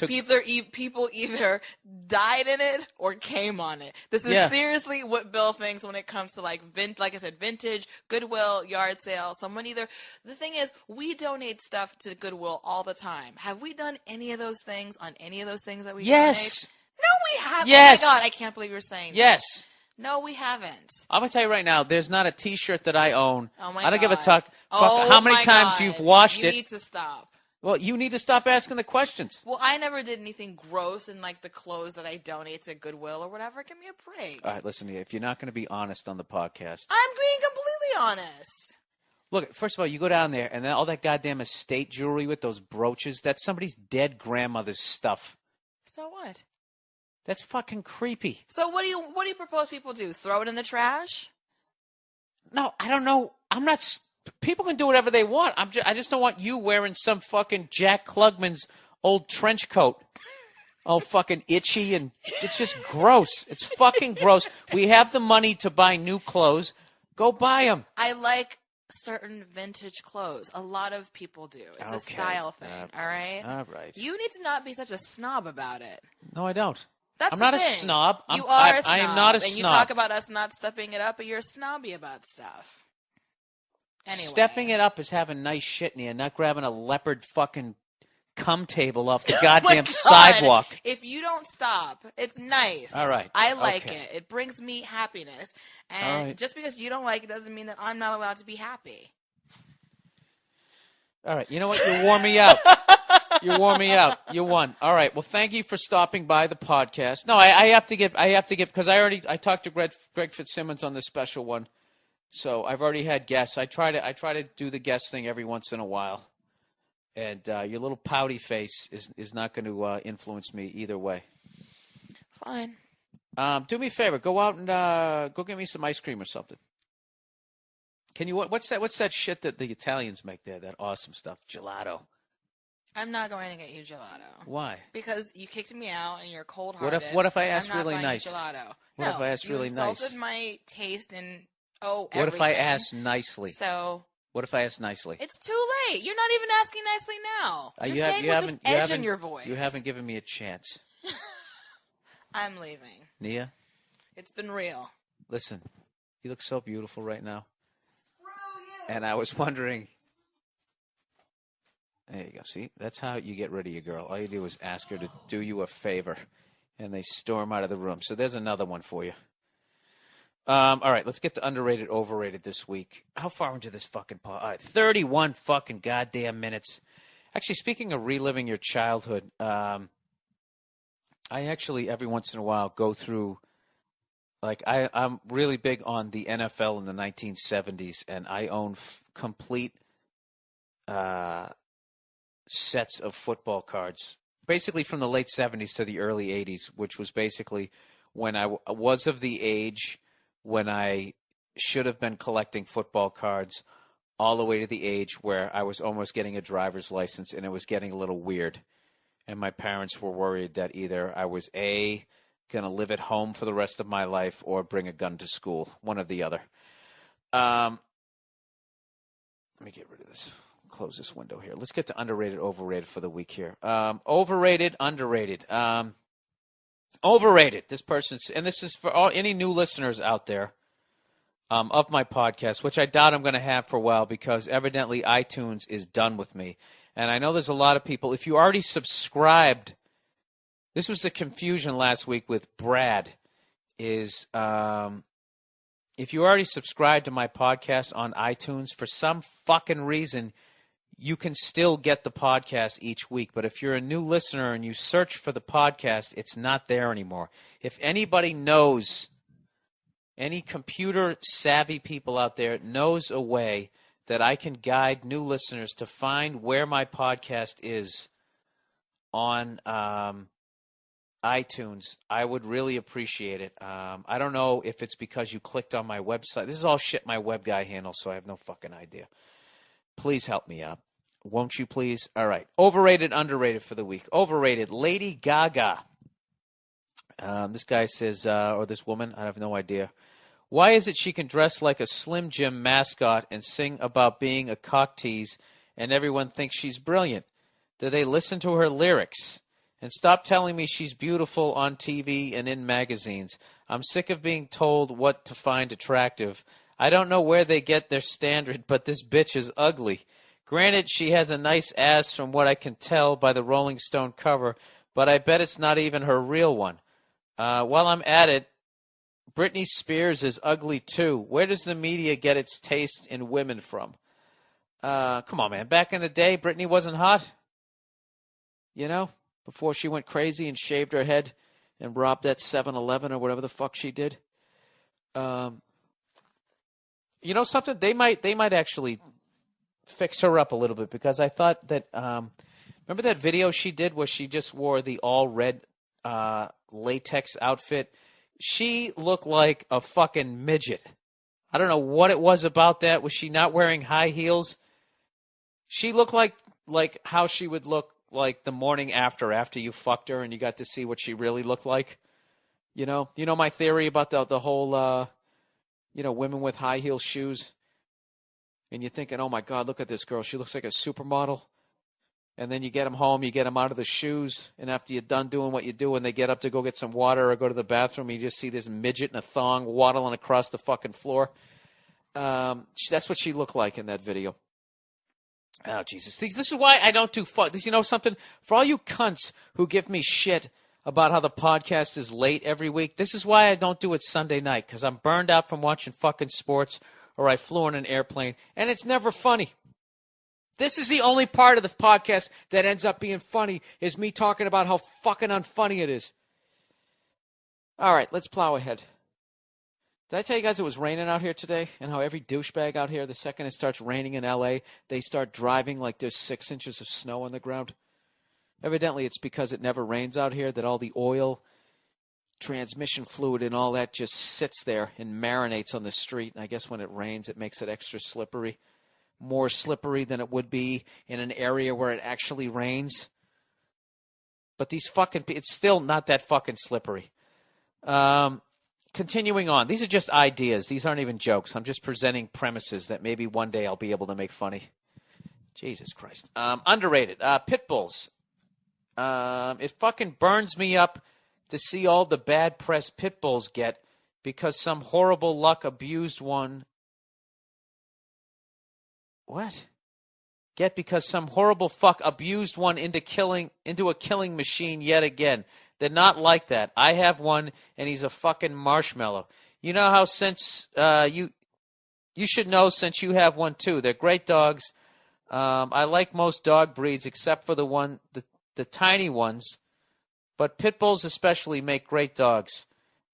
people either died in it or came on it. This is seriously what Bill thinks when it comes to like I said, vintage, Goodwill, yard sale. The thing is, we donate stuff to Goodwill all the time. Have we done any of those things on any of those things that we Yes. donate? No, we haven't. Yes. Oh my God, I can't believe you're saying that. Yes. No, we haven't. I'm going to tell you right now, there's not a T-shirt that I own. Oh my I don't God. give a fuck Oh how many my times God. you've washed You it. need to stop. Well, you need to stop asking the questions. Well, I never did anything gross in like the clothes that I donate to Goodwill or whatever. Give me a break. All right, listen to you. If you're not going to be honest on the podcast. I'm being completely honest. Look, first of all, you go down there, and then all that goddamn estate jewelry with those brooches, that's somebody's dead grandmother's stuff. So what? That's fucking creepy. So what do you propose people do? Throw it in the trash? No, I don't know. I'm not. People can do whatever they want. I just don't want you wearing some fucking Jack Klugman's old trench coat. All fucking itchy, and it's just gross. It's fucking gross. We have the money to buy new clothes. Go buy them. I like certain vintage clothes. A lot of people do. It's a style thing, all right? All right. You need to not be such a snob about it. No, I don't. That's I'm the not a thing. snob. You are a snob. I am not a and snob. you talk about us not stepping it up, but you're snobby about stuff. Anyway. Stepping it up is having nice shit in you, not grabbing a leopard fucking cum table off the goddamn sidewalk. If you don't stop, it's nice. All right. I like Okay. it. It brings me happiness. And All right. just because you don't like it doesn't mean that I'm not allowed to be happy. All right. You know what? You wore me out. You wore me out. You won. All right. Well, thank you for stopping by the podcast. No, I have to get because I talked to Greg Fitzsimmons on the special one. So I've already had guests. I try to do the guest thing every once in a while. And your little pouty face is not going to influence me either way. Fine. Do me a favor. Go out and go get me some ice cream or something. Can you? What's that shit that the Italians make there? That awesome stuff, gelato. I'm not going to get you gelato. Why? Because you kicked me out and you're cold-hearted. What if I asked I'm not really buying nice? you gelato. What if I asked really you nice? insulted my taste in What everything. if I asked nicely? So What if I asked nicely? it's too late. You're not even asking nicely now. You're saying with this edge in your voice. You haven't given me a chance. I'm leaving. Nia, It's been real. listen, you look so beautiful right now. Screw you. And I was wondering. There you go. See, that's how you get rid of your girl. All you do is ask her to do you a favor, and they storm out of the room. So there's another one for you. All right, let's get to underrated, overrated this week. How far into this fucking pod? All right, 31 fucking goddamn minutes. Actually, speaking of reliving your childhood, I actually every once in a while go through. Like I'm really big on the NFL in the 1970s, and I own complete sets of football cards, basically from the late 70s to the early 80s, which was basically when I was of the age when I should have been collecting football cards, all the way to the age where I was almost getting a driver's license, and it was getting a little weird. And my parents were worried that either I was going to live at home for the rest of my life or bring a gun to school, one or the other. Let me get rid of this. Close this window here. Let's get to underrated, overrated for the week here. Overrated, underrated. Overrated. This person's, and this is for any new listeners out there. of my podcast, which I doubt I'm going to have for a while because evidently iTunes is done with me. And I know there's a lot of people, if you already subscribed, this was the confusion last week with Brad, is if you already subscribed to my podcast on iTunes, for some fucking reason, you can still get the podcast each week. But if you're a new listener and you search for the podcast, it's not there anymore. If anybody knows, any computer-savvy people out there knows a way that I can guide new listeners to find where my podcast is on iTunes, I would really appreciate it. I don't know if it's because you clicked on my website. This is all shit my web guy handles, so I have no fucking idea. Please help me out. Won't you please? All right. Overrated, underrated for the week. Overrated, Lady Gaga. This guy says, or this woman, I have no idea. Why is it she can dress like a Slim Jim mascot and sing about being a cock tease and everyone thinks she's brilliant? Do they listen to her lyrics? And stop telling me she's beautiful on TV and in magazines. I'm sick of being told what to find attractive. I don't know where they get their standard, but this bitch is ugly. Granted, she has a nice ass from what I can tell by the Rolling Stone cover, but I bet it's not even her real one. While I'm at it, Britney Spears is ugly too. Where does the media get its taste in women from? Come on, man. Back in the day, Britney wasn't hot. You know? Before she went crazy and shaved her head and robbed that 7-Eleven or whatever the fuck she did. You know something? They might actually fix her up a little bit because I thought that remember that video she did where she just wore the all red latex outfit? She looked like a fucking midget. I don't know what it was about that. Was she not wearing high heels? She looked like how she would look like the morning after you fucked her and you got to see what she really looked like. You know my theory about the whole women with high heel shoes. And you're thinking, oh my God, look at this girl. She looks like a supermodel. And then you get them home, you get them out of the shoes, and after you're done doing what you do, and they get up to go get some water or go to the bathroom, you just see this midget in a thong waddling across the fucking floor. That's what she looked like in that video. Oh, Jesus. See, this is why I don't do fun. You know something? For all you cunts who give me shit about how the podcast is late every week, this is why I don't do it Sunday night, because I'm burned out from watching fucking sports, or I flew on an airplane, and it's never funny. This is the only part of the podcast that ends up being funny, is me talking about how fucking unfunny it is. All right, let's plow ahead. Did I tell you guys it was raining out here today? And how every douchebag out here, the second it starts raining in L.A., they start driving like there's 6 inches of snow on the ground? Evidently, it's because it never rains out here that all the oil, transmission fluid, and all that just sits there and marinates on the street. And I guess when it rains, it makes it extra slippery. More slippery than it would be in an area where it actually rains. But these fucking it's still not that fucking slippery. Continuing on. These are just ideas. These aren't even jokes. I'm just presenting premises that maybe one day I'll be able to make funny. Jesus Christ. Underrated. Pit bulls. It fucking burns me up to see all the bad press pit bulls get because some horrible luck abused one. What? Get because some horrible fuck abused one into a killing machine yet again. They're not like that. I have one, and he's a fucking marshmallow. You know how since you should know since you have one too. They're great dogs. I like most dog breeds except for the tiny ones, but pit bulls especially make great dogs.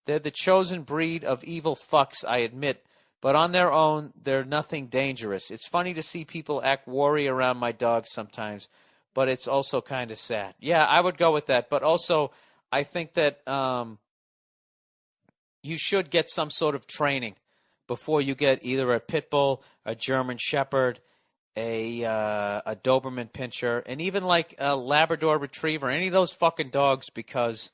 They're the chosen breed of evil fucks, I admit. But on their own, they're nothing dangerous. It's funny to see people act wary around my dogs sometimes, but it's also kind of sad. Yeah, I would go with that. But also, I think that you should get some sort of training before you get either a pit bull, a German Shepherd, a Doberman Pinscher, and even like a Labrador Retriever, any of those fucking dogs, because,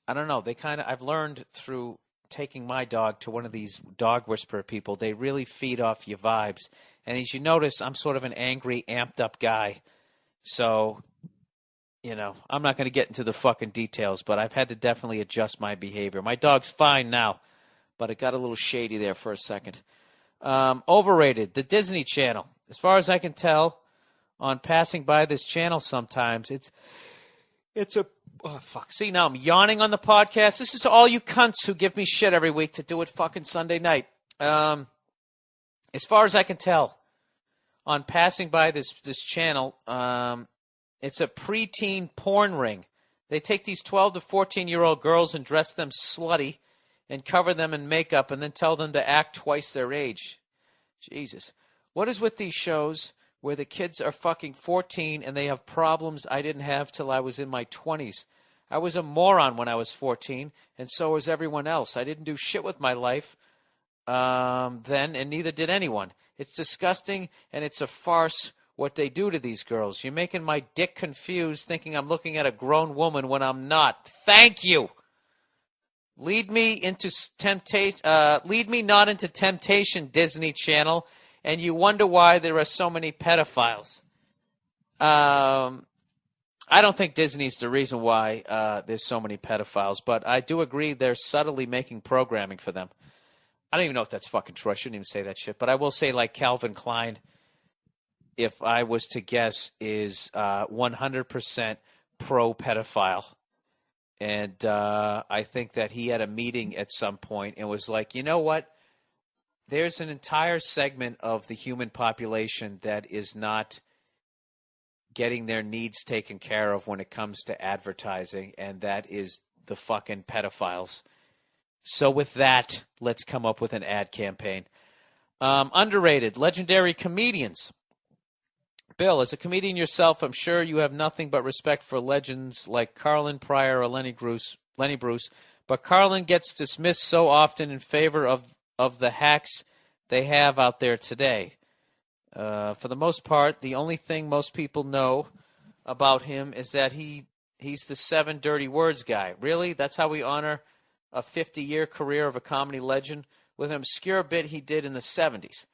I don't know, I've learned through taking my dog to one of these dog whisperer people, they really feed off your vibes. And as you notice, I'm sort of an angry, amped up guy. So, I'm not going to get into the fucking details, but I've had to definitely adjust my behavior. My dog's fine now, but it got a little shady there for a second. Overrated, the Disney Channel. As far as I can tell, on passing by this channel sometimes, it's a... Oh, fuck. See, now I'm yawning on the podcast. This is to all you cunts who give me shit every week to do it fucking Sunday night. As far as I can tell, on passing by this channel, it's a preteen porn ring. They take these 12 to 14-year-old girls and dress them slutty and cover them in makeup and then tell them to act twice their age. Jesus. What is with these shows where the kids are fucking 14 and they have problems I didn't have till I was in my 20s? I was a moron when I was 14, and so was everyone else. I didn't do shit with my life then, and neither did anyone. It's disgusting, and it's a farce what they do to these girls. You're making my dick confused thinking I'm looking at a grown woman when I'm not. Thank you. Lead me into temptation. Lead me not into temptation, Disney Channel, and you wonder why there are so many pedophiles. I don't think Disney's the reason why there's so many pedophiles, but I do agree they're subtly making programming for them. I don't even know if that's fucking true. I shouldn't even say that shit, but I will say, like, Calvin Klein, if I was to guess, is 100% pro-pedophile. And I think that he had a meeting at some point and was like, you know what? There's an entire segment of the human population that is not getting their needs taken care of when it comes to advertising, and that is the fucking pedophiles. So with that, let's come up with an ad campaign. Underrated, legendary comedians. Bill, as a comedian yourself, I'm sure you have nothing but respect for legends like Carlin Pryor or Lenny Bruce, but Carlin gets dismissed so often in favor of the hacks they have out there today. For the most part, the only thing most people know about him is that he's the 7 dirty words guy. Really? That's how we honor a 50-year career of a comedy legend with an obscure bit he did in the 70s.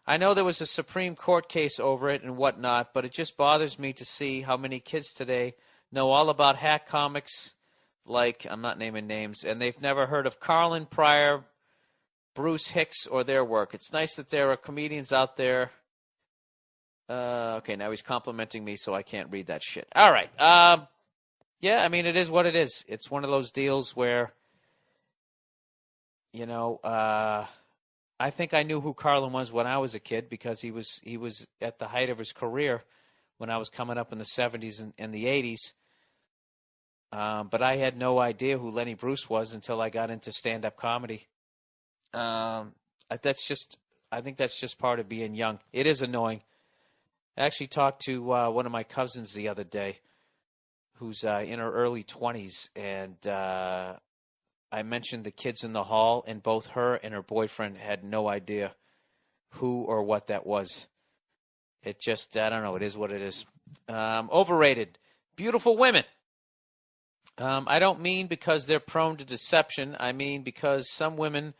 I know there was a Supreme Court case over it and whatnot, but it just bothers me to see how many kids today know all about hack comics like, I'm not naming names, and they've never heard of Carlin Pryor, Bruce Hicks, or their work. It's nice that there are comedians out there. Okay, now he's complimenting me, so I can't read that shit. All right. Yeah, I mean, it is what it is. It's one of those deals where, you know, I think I knew who Carlin was when I was a kid because he was at the height of his career when I was coming up in the 70s and the 80s. But I had no idea who Lenny Bruce was until I got into stand-up comedy. I think that's just part of being young. It is annoying. I actually talked to one of my cousins the other day who's in her early 20s, and I mentioned the Kids in the Hall, and both her and her boyfriend had no idea who or what that was. It just, I don't know, it is what it is. Overrated. Beautiful women. I don't mean because they're prone to deception. I mean because some women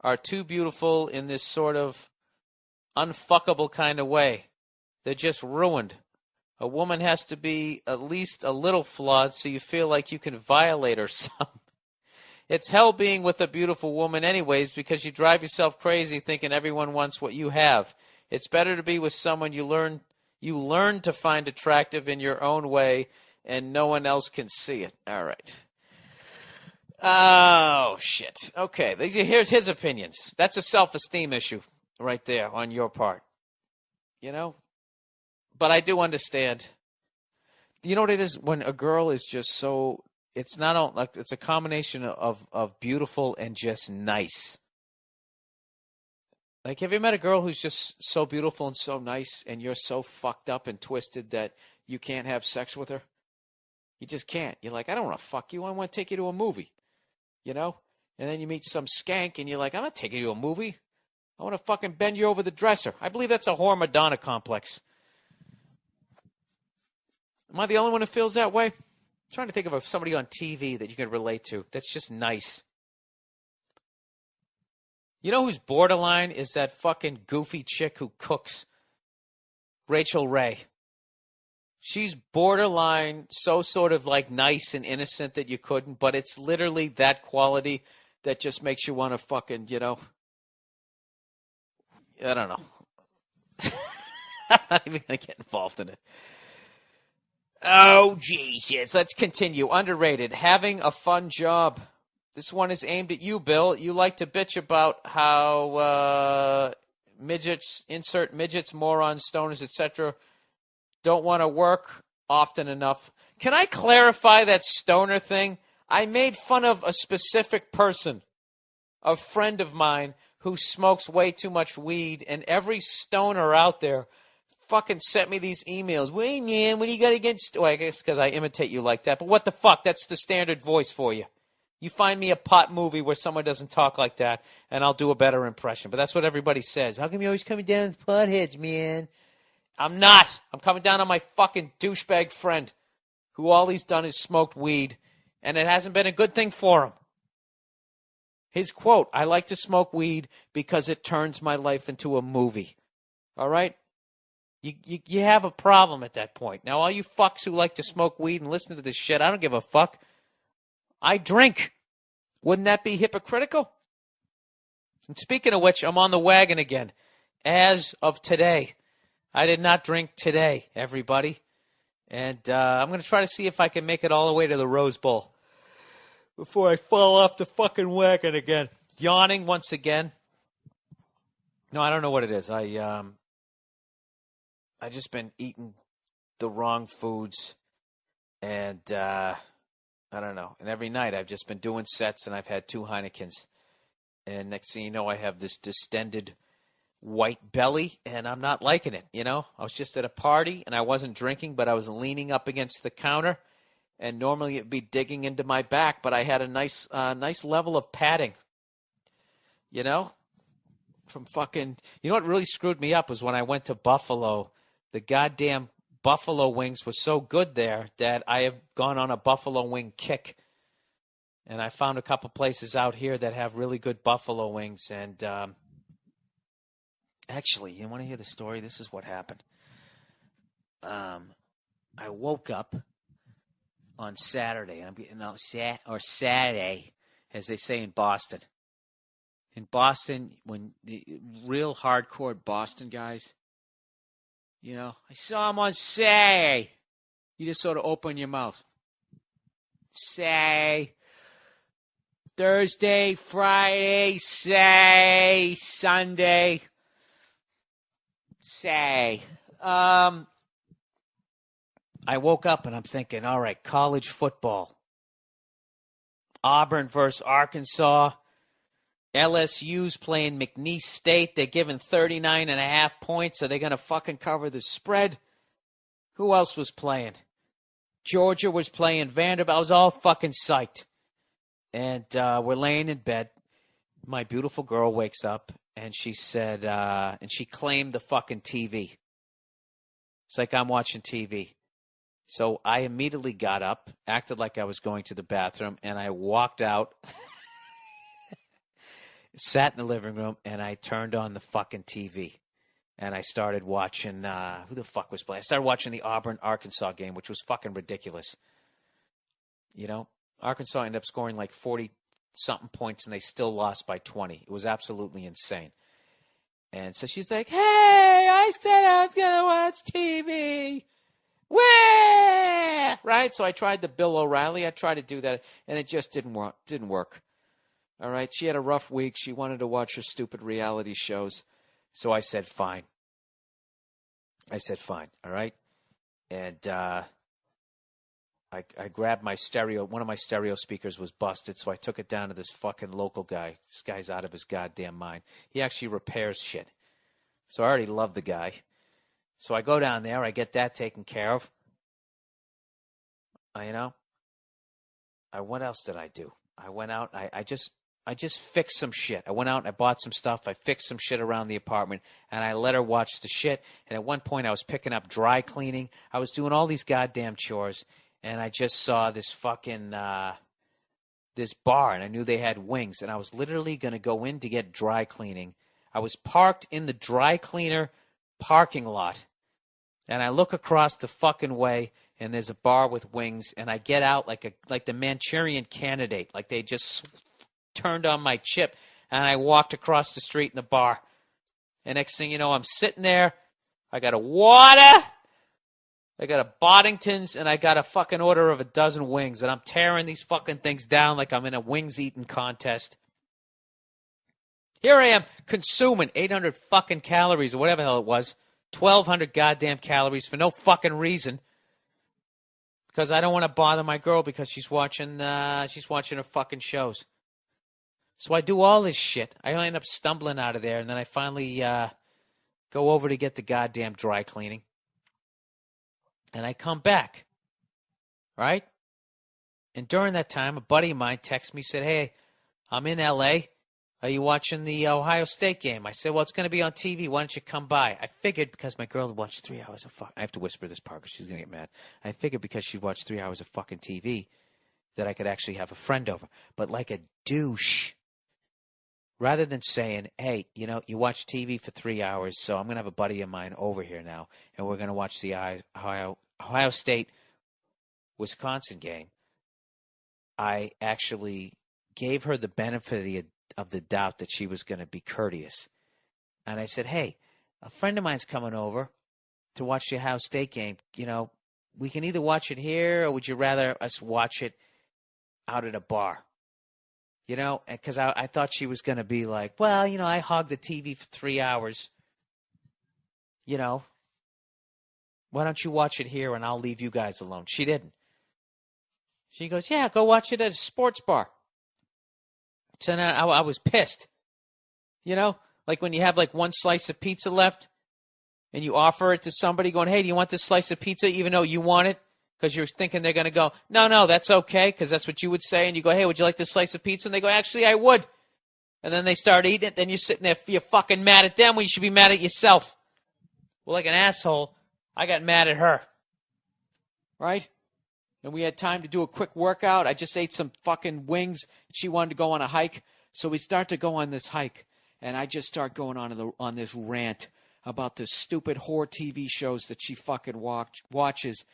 are too beautiful in this sort of unfuckable kind of way. They're just ruined. A woman has to be at least a little flawed so you feel like you can violate her some. It's hell being with a beautiful woman anyways because you drive yourself crazy thinking everyone wants what you have. It's better to be with someone you learn to find attractive in your own way and no one else can see it. All right. Oh, shit. Okay, here's his opinions. That's a self-esteem issue right there on your part. You know? But I do understand. You know what it is? When a girl is just so... It's not like it's a combination of beautiful and just nice. Like, have you met a girl who's just so beautiful and so nice, and you're so fucked up and twisted that you can't have sex with her? You just can't. You're like, I don't want to fuck you. I want to take you to a movie. You know? And then you meet some skank, and you're like, I'm not taking you to a movie. I want to fucking bend you over the dresser. I believe that's a whore Madonna complex. Am I the only one who feels that way? I'm trying to think of somebody on TV that you can relate to. That's just nice. You know who's borderline is that fucking goofy chick who cooks? Rachel Ray. She's borderline so sort of like nice and innocent that you couldn't, but it's literally that quality that just makes you want to fucking, I don't know. I'm not even going to get involved in it. Oh, Jesus. Let's continue. Underrated. Having a fun job. This one is aimed at you, Bill. You like to bitch about how midgets, insert midgets, morons, stoners, etc., don't want to work often enough. Can I clarify that stoner thing? I made fun of a specific person, a friend of mine who smokes way too much weed, and every stoner out there fucking sent me these emails. Wait, man, what do you got against... Well, I guess because I imitate you like that, but what the fuck? That's the standard voice for you. You find me a pot movie where someone doesn't talk like that, and I'll do a better impression. But that's what everybody says. How come you always coming down with potheads, man? I'm not. I'm coming down on my fucking douchebag friend who all he's done is smoked weed, and it hasn't been a good thing for him. His quote, I like to smoke weed because it turns my life into a movie. All right? You have a problem at that point. Now, all you fucks who like to smoke weed and listen to this shit, I don't give a fuck. I drink. Wouldn't that be hypocritical? And speaking of which, I'm on the wagon again. As of today. I did not drink today, everybody. And I'm going to try to see if I can make it all the way to the Rose Bowl before I fall off the fucking wagon again. Yawning once again. No, I don't know what it is. I just been eating the wrong foods, and I don't know. And every night I've just been doing sets, and I've had 2 Heinekens. And next thing you know, I have this distended white belly, and I'm not liking it, I was just at a party, and I wasn't drinking, but I was leaning up against the counter, and normally it'd be digging into my back, but I had a nice level of padding, from fucking... You know what really screwed me up was when I went to Buffalo. The goddamn buffalo wings were so good there that I have gone on a buffalo wing kick. And I found a couple places out here that have really good buffalo wings. And actually, you want to hear the story? This is what happened. I woke up on Saturday, and I'm getting out Saturday, as they say in Boston. In Boston, when the real hardcore Boston guys, I saw him on Saturday. You just sort of open your mouth. Say, Thursday, Friday, say, Sunday, say. I woke up and I'm thinking, all right, college football. Auburn versus Arkansas. LSU's playing McNeese State. They're giving 39.5 points. Are they going to fucking cover the spread? Who else was playing? Georgia was playing Vanderbilt. I was all fucking psyched. And we're laying in bed. My beautiful girl wakes up, and she said, and she claimed the fucking TV. It's like I'm watching TV. So I immediately got up, acted like I was going to the bathroom, and I walked out. Sat in the living room, and I turned on the fucking TV. And I started watching, who the fuck was playing? I started watching the Auburn-Arkansas game, which was fucking ridiculous. Arkansas ended up scoring like 40-something points, and they still lost by 20. It was absolutely insane. And so she's like, hey, I said I was going to watch TV. Where? Right? So I tried the Bill O'Reilly. I tried to do that, and it just didn't work. All right, she had a rough week. She wanted to watch her stupid reality shows. So I said, fine. All right? And I grabbed my stereo. One of my stereo speakers was busted, so I took it down to this fucking local guy. This guy's out of his goddamn mind. He actually repairs shit. So I already love the guy. So I go down there. I get that taken care of. What else did I do? I went out. I just fixed some shit. I went out and I bought some stuff. I fixed some shit around the apartment, and I let her watch the shit. And at one point, I was picking up dry cleaning. I was doing all these goddamn chores, and I just saw this fucking this bar, and I knew they had wings. And I was literally going to go in to get dry cleaning. I was parked in the dry cleaner parking lot, and I look across the fucking way, and there's a bar with wings, and I get out like the Manchurian Candidate, like they just turned on my chip, and I walked across the street in the bar. And next thing you know, I'm sitting there. I got a water. I got a Boddington's, and I got a fucking order of a dozen wings. And I'm tearing these fucking things down like I'm in a wings eating contest. Here I am consuming 800 fucking calories or whatever the hell it was. 1,200 goddamn calories for no fucking reason. Because I don't want to bother my girl because she's watching her fucking shows. So I do all this shit. I end up stumbling out of there, and then I finally go over to get the goddamn dry cleaning. And I come back, right? And during that time, a buddy of mine texts me, said, hey, I'm in L.A., are you watching the Ohio State game? I said, well, it's going to be on TV. Why don't you come by? I figured because my girl had watched 3 hours of fucking... I have to whisper this part because she's going to get mad. I figured because she watched 3 hours of fucking TV that I could actually have a friend over. But like a douche, rather than saying, hey, you know, you watch TV for 3 hours, so I'm going to have a buddy of mine over here now, and we're going to watch the Ohio State-Wisconsin game, I actually gave her the benefit of the doubt that she was going to be courteous. And I said, hey, a friend of mine's coming over to watch the Ohio State game. You know, we can either watch it here or would you rather us watch it out at a bar? You know, because I thought she was going to be like, well, you know, I hogged the TV for 3 hours. You know, why don't you watch it here and I'll leave you guys alone? She didn't. She goes, yeah, go watch it at a sports bar. So then I was pissed. You know, like when you have like one slice of pizza left and you offer it to somebody going, hey, do you want this slice of pizza even though you want it? Because you're thinking they're going to go, no, that's okay, because that's what you would say. And you go, hey, would you like this slice of pizza? And they go, actually, I would. And then they start eating it. Then you're sitting there, you're fucking mad at them when you should be mad at yourself. Well, like an asshole, I got mad at her. Right? And we had time to do a quick workout. I just ate some fucking wings. She wanted to go on a hike. So we start to go on this hike. And I just start going on this rant about the stupid whore TV shows that she fucking watches.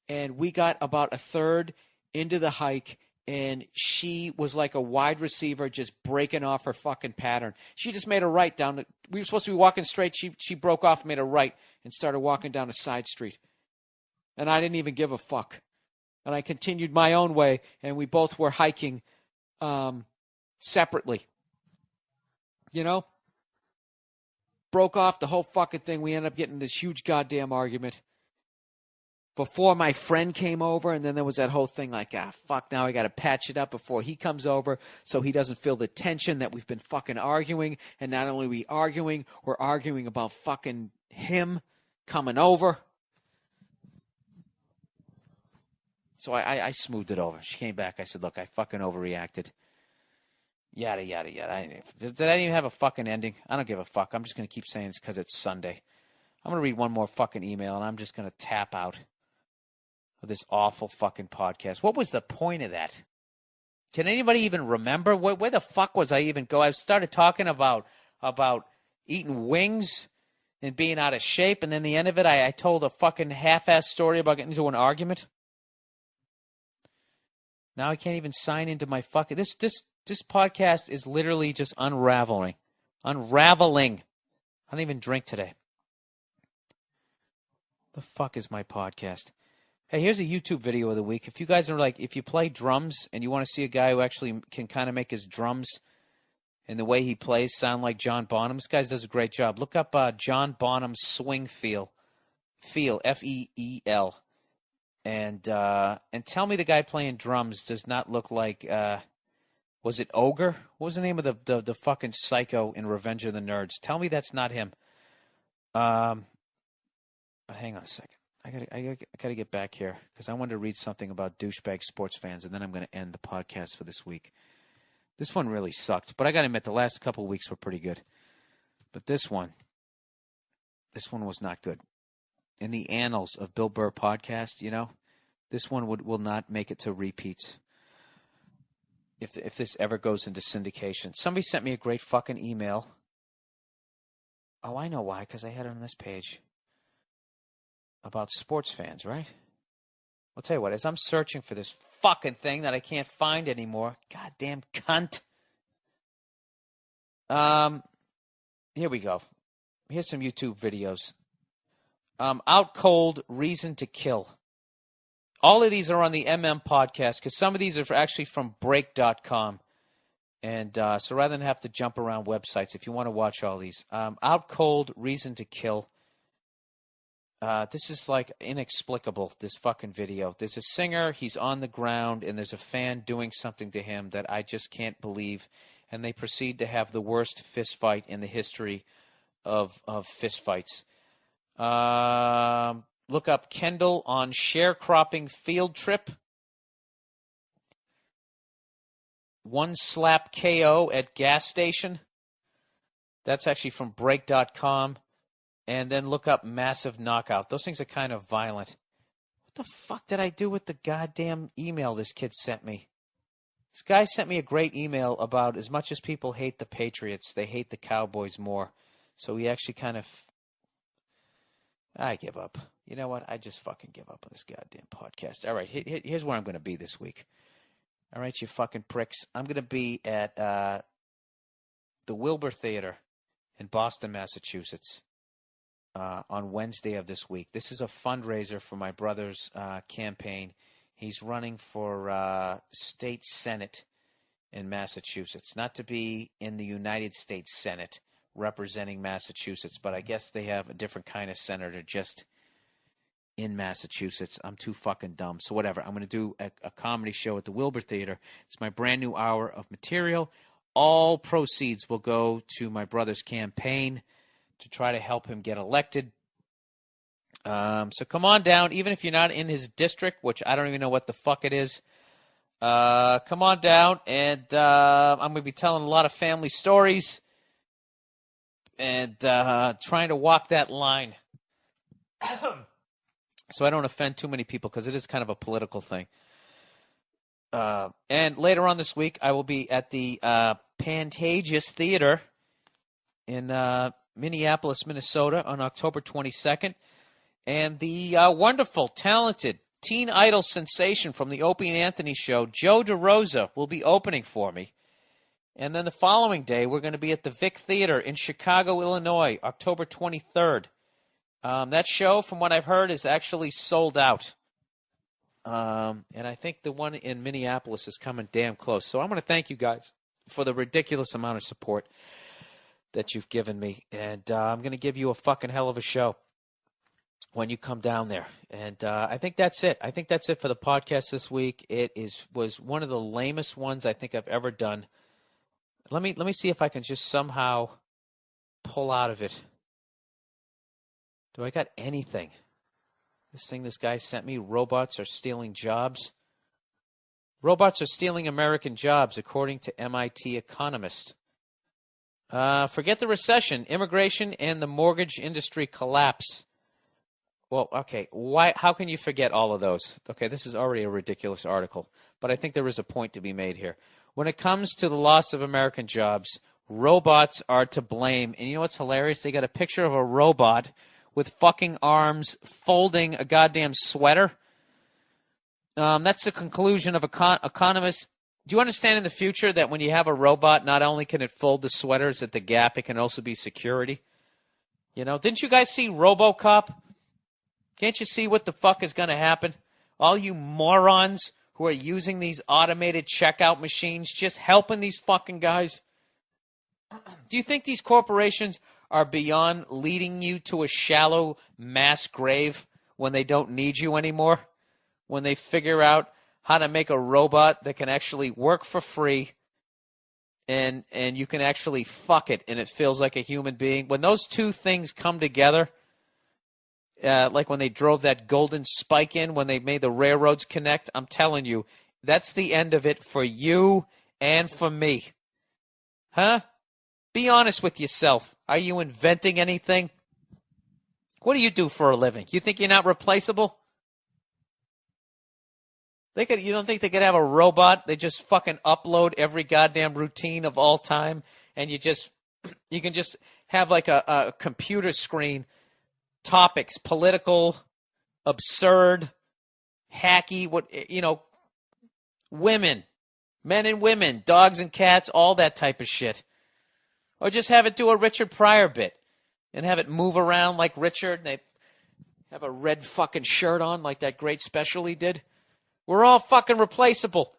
And we got about a third into the hike, and she was like a wide receiver just breaking off her fucking pattern. She just made a right down. We were supposed to be walking straight. She broke off and made a right and started walking down a side street. And I didn't even give a fuck. And I continued my own way, and we both were hiking separately. You know? Broke off the whole fucking thing. We ended up getting this huge goddamn argument. Before my friend came over, and then there was that whole thing like, fuck, now I got to patch it up before he comes over so he doesn't feel the tension that we've been fucking arguing. And not only are we arguing, we're arguing about fucking him coming over. So I smoothed it over. She came back. I said, look, I fucking overreacted. Yada, yada, yada. Did I even have a fucking ending? I don't give a fuck. I'm just going to keep saying it's because it's Sunday. I'm going to read one more fucking email, and I'm just going to tap out of this awful fucking podcast. What was the point of that? Can anybody even remember? Where the fuck was I even go? I started talking about eating wings and being out of shape, and then the end of it, I told a fucking half-ass story about getting into an argument. Now I can't even sign into my fucking... This podcast is literally just unraveling. I don't even drink today. The fuck is my podcast? Hey, here's a YouTube video of the week. If you guys are like, if you play drums and you want to see a guy who actually can kind of make his drums and the way he plays sound like John Bonham, this guy does a great job. Look up John Bonham Swing Feel, F-E-E-L, and tell me the guy playing drums does not look like, was it Ogre? What was the name of the fucking psycho in Revenge of the Nerds? Tell me that's not him. But hang on a second. I gotta get back here because I wanted to read something about douchebag sports fans, and then I'm going to end the podcast for this week. This one really sucked, but I got to admit the last couple of weeks were pretty good. But this one was not good. In the annals of Bill Burr podcast, you know, this one will not make it to repeats. If this ever goes into syndication. Somebody sent me a great fucking email. Oh, I know why, because I had it on this page. About sports fans, right? I'll tell you what, as I'm searching for this fucking thing that I can't find anymore, goddamn cunt, Here we go. Here's some YouTube videos. Out Cold, Reason to Kill. All of these are on the MM podcast because some of these are actually from break.com. And so rather than have to jump around websites, if you want to watch all these, Out Cold, Reason to Kill. This is like inexplicable, this fucking video. There's a singer, he's on the ground, and there's a fan doing something to him that I just can't believe. And they proceed to have the worst fist fight in the history of fist fights. Look up Kendall on sharecropping field trip. One slap KO at gas station. That's actually from break.com. And then look up massive knockout. Those things are kind of violent. What the fuck did I do with the goddamn email this kid sent me? This guy sent me a great email about as much as people hate the Patriots, they hate the Cowboys more. So he actually kind of... I give up. You know what? I just fucking give up on this goddamn podcast. All right, here's where I'm going to be this week. All right, you fucking pricks. I'm going to be at the Wilbur Theater in Boston, Massachusetts on Wednesday of this week. This is a fundraiser for my brother's campaign. He's running for state senate in Massachusetts. Not to be in the United States Senate representing Massachusetts, but I guess they have a different kind of senator just in Massachusetts. I'm too fucking dumb. So whatever. I'm going to do a comedy show at the Wilbur Theater. It's my brand new hour of material. All proceeds will go to my brother's campaign to try to help him get elected. So come on down, even if you're not in his district, which I don't even know what the fuck it is. Come on down, and I'm going to be telling a lot of family stories and trying to walk that line so I don't offend too many people because it is kind of a political thing. And later on this week, I will be at the Pantages Theater in Minneapolis, Minnesota on October 22nd. And the wonderful, talented teen idol sensation from the Opie and Anthony show, Joe DeRosa, will be opening for me. And then the following day, we're going to be at the Vic Theater in Chicago, Illinois, October 23rd. That show, from what I've heard, is actually sold out. And I think the one in Minneapolis is coming damn close. So I'm going to thank you guys for the ridiculous amount of support that you've given me. And I'm going to give you a fucking hell of a show when you come down there. And I think that's it. I think that's it for the podcast this week. It was one of the lamest ones I think I've ever done. Let me see if I can just somehow pull out of it. Do I got anything? This thing this guy sent me, robots are stealing jobs. Robots are stealing American jobs, according to MIT economist. Forget the recession, immigration, and the mortgage industry collapse. Well, okay, why? How can you forget all of those? Okay, this is already a ridiculous article, but I think there is a point to be made here. When it comes to the loss of American jobs, robots are to blame. And you know what's hilarious? They got a picture of a robot with fucking arms folding a goddamn sweater. That's the conclusion of economists. Do you understand in the future that when you have a robot, not only can it fold the sweaters at the Gap, it can also be security? You know, didn't you guys see RoboCop? Can't you see what the fuck is going to happen? All you morons who are using these automated checkout machines, just helping these fucking guys. Do you think these corporations are beyond leading you to a shallow mass grave when they don't need you anymore? When they figure out how to make a robot that can actually work for free and you can actually fuck it and it feels like a human being. When those two things come together, like when they drove that golden spike in, when they made the railroads connect, I'm telling you, that's the end of it for you and for me. Huh? Be honest with yourself. Are you inventing anything? What do you do for a living? You think you're not replaceable? You don't think they could have a robot? They just fucking upload every goddamn routine of all time, and you can just have like a computer screen, topics, political, absurd, hacky, women, men and women, dogs and cats, all that type of shit. Or just have it do a Richard Pryor bit and have it move around like Richard. And they have a red fucking shirt on like that great special he did. We're all fucking replaceable.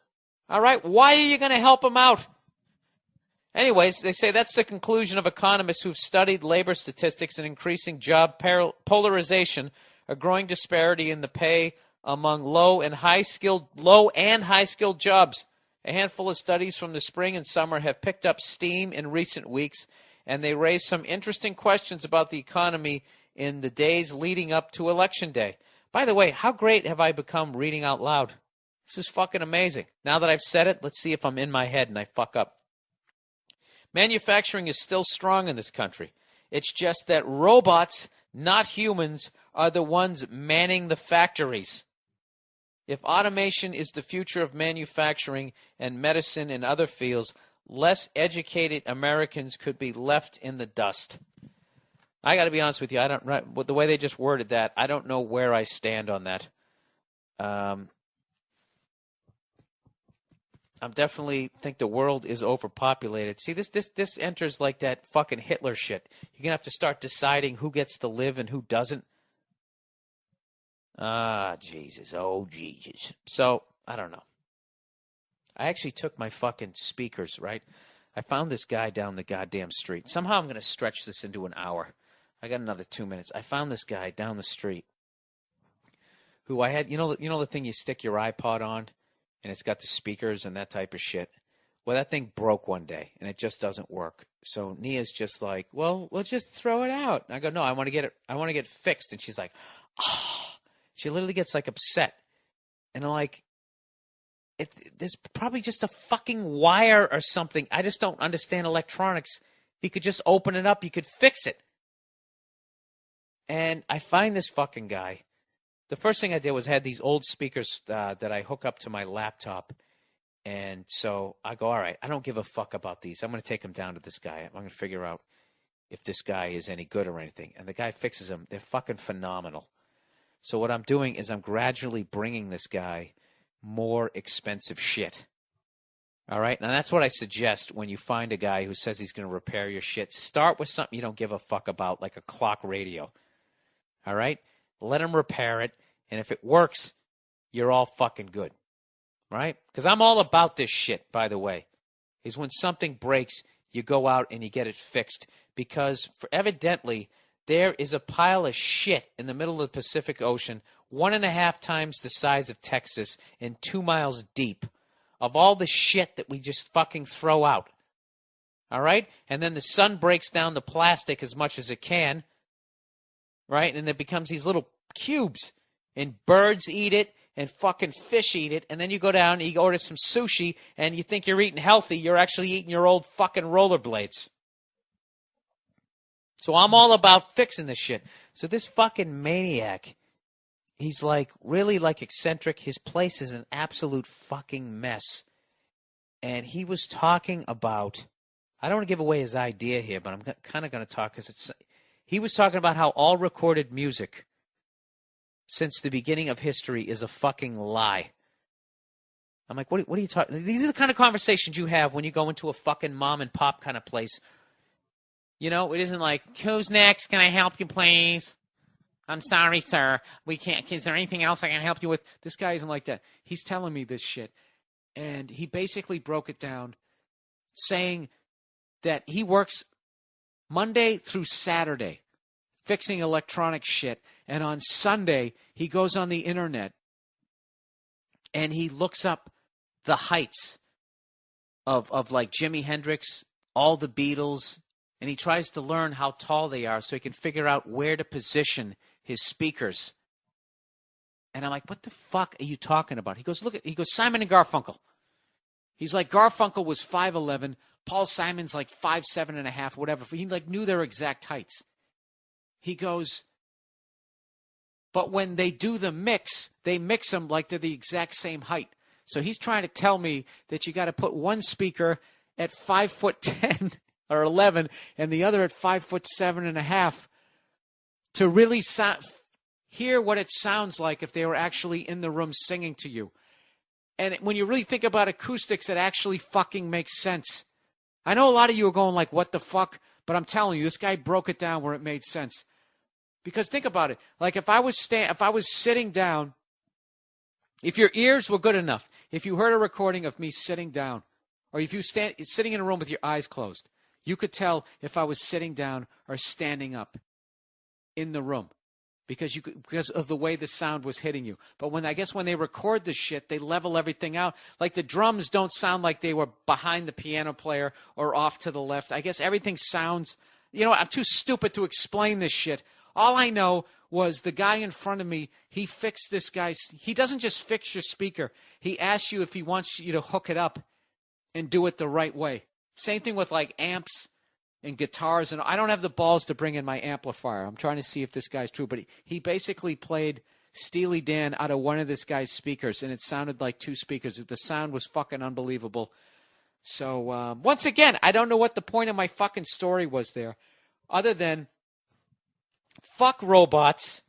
All right? Why are you going to help him out? Anyways, they say that's the conclusion of economists who've studied labor statistics and increasing job polarization, a growing disparity in the pay among low and high skilled jobs. A handful of studies from the spring and summer have picked up steam in recent weeks, and they raise some interesting questions about the economy in the days leading up to Election Day. By the way, how great have I become reading out loud? This is fucking amazing. Now that I've said it, let's see if I'm in my head and I fuck up. Manufacturing is still strong in this country. It's just that robots, not humans, are the ones manning the factories. If automation is the future of manufacturing and medicine and other fields, less educated Americans could be left in the dust. I got to be honest with you. With the way they just worded that, I don't know where I stand on that. I definitely think the world is overpopulated. See, this enters like that fucking Hitler shit. You're going to have to start deciding who gets to live and who doesn't. Ah, Jesus. Oh, Jesus. So, I don't know. I actually took my fucking speakers, right? I found this guy down the goddamn street. Somehow I'm going to stretch this into an hour. I got another 2 minutes. I found this guy down the street who I had, you know the thing you stick your iPod on? And it's got the speakers and that type of shit. Well, that thing broke one day, and it just doesn't work. So Nia's just like, well, we'll just throw it out. And I go, no, I want to get it fixed. And she's like, oh. She literally gets like upset. And I'm like, there's probably just a fucking wire or something. I just don't understand electronics. You could just open it up. You could fix it. And I find this fucking guy. The first thing I did was had these old speakers that I hook up to my laptop. And so I go, all right, I don't give a fuck about these. I'm going to take them down to this guy. I'm going to figure out if this guy is any good or anything. And the guy fixes them. They're fucking phenomenal. So what I'm doing is I'm gradually bringing this guy more expensive shit. All right? Now, that's what I suggest when you find a guy who says he's going to repair your shit. Start with something you don't give a fuck about, like a clock radio. All right? Let him repair it. And if it works, you're all fucking good. Right? Because I'm all about this shit, by the way. Is when something breaks, you go out and you get it fixed. Because evidently, there is a pile of shit in the middle of the Pacific Ocean, 1.5 times the size of Texas and 2 miles deep, of all the shit that we just fucking throw out. All right? And then the sun breaks down the plastic as much as it can. Right? And it becomes these little cubes. And birds eat it. And fucking fish eat it, and then you go down and you order some sushi, and you think you're eating healthy, you're actually eating your old fucking rollerblades. So I'm all about fixing this shit. So this fucking maniac, he's like really like eccentric. His place is an absolute fucking mess. And he was talking about, I don't want to give away his idea here, but I'm kind of going to talk because he was talking about how all recorded music since the beginning of history is a fucking lie. I'm like, what are you talking? These are the kind of conversations you have when you go into a fucking mom and pop kind of place. You know, it isn't like, who's next? Can I help you, please? I'm sorry, sir. We can't. Is there anything else I can help you with? This guy isn't like that. He's telling me this shit. And he basically broke it down saying that he works Monday through Saturday fixing electronic shit. And on Sunday, he goes on the internet and he looks up the heights of like Jimi Hendrix, all the Beatles, and he tries to learn how tall they are so he can figure out where to position his speakers. And I'm like, what the fuck are you talking about? He goes, he goes, Simon and Garfunkel. He's like, Garfunkel was 5'11", Paul Simon's like 5'7.5", whatever. He like knew their exact heights. He goes, but when they do the mix, they mix them like they're the exact same height. So he's trying to tell me that you got to put one speaker at 5'10" or 11 and the other at 5'7.5" to really hear what it sounds like if they were actually in the room singing to you. And when you really think about acoustics, it actually fucking makes sense. I know a lot of you are going like, what the fuck? But I'm telling you, this guy broke it down where it made sense. Because think about it. Like if I was sitting down, if your ears were good enough, if you heard a recording of me sitting down, or if you sitting in a room with your eyes closed, you could tell if I was sitting down or standing up in the room because of the way the sound was hitting you. But when they record the shit, they level everything out. Like the drums don't sound like they were behind the piano player or off to the left. I guess everything sounds, I'm too stupid to explain this shit. All I know was the guy in front of me, he fixed this guy's, he doesn't just fix your speaker. He asks you if he wants you to hook it up and do it the right way. Same thing with like amps and guitars. And I don't have the balls to bring in my amplifier. I'm trying to see if this guy's true. But he basically played Steely Dan out of one of this guy's speakers, and it sounded like two speakers. The sound was fucking unbelievable. So, once again, I don't know what the point of my fucking story was there, other than fuck robots.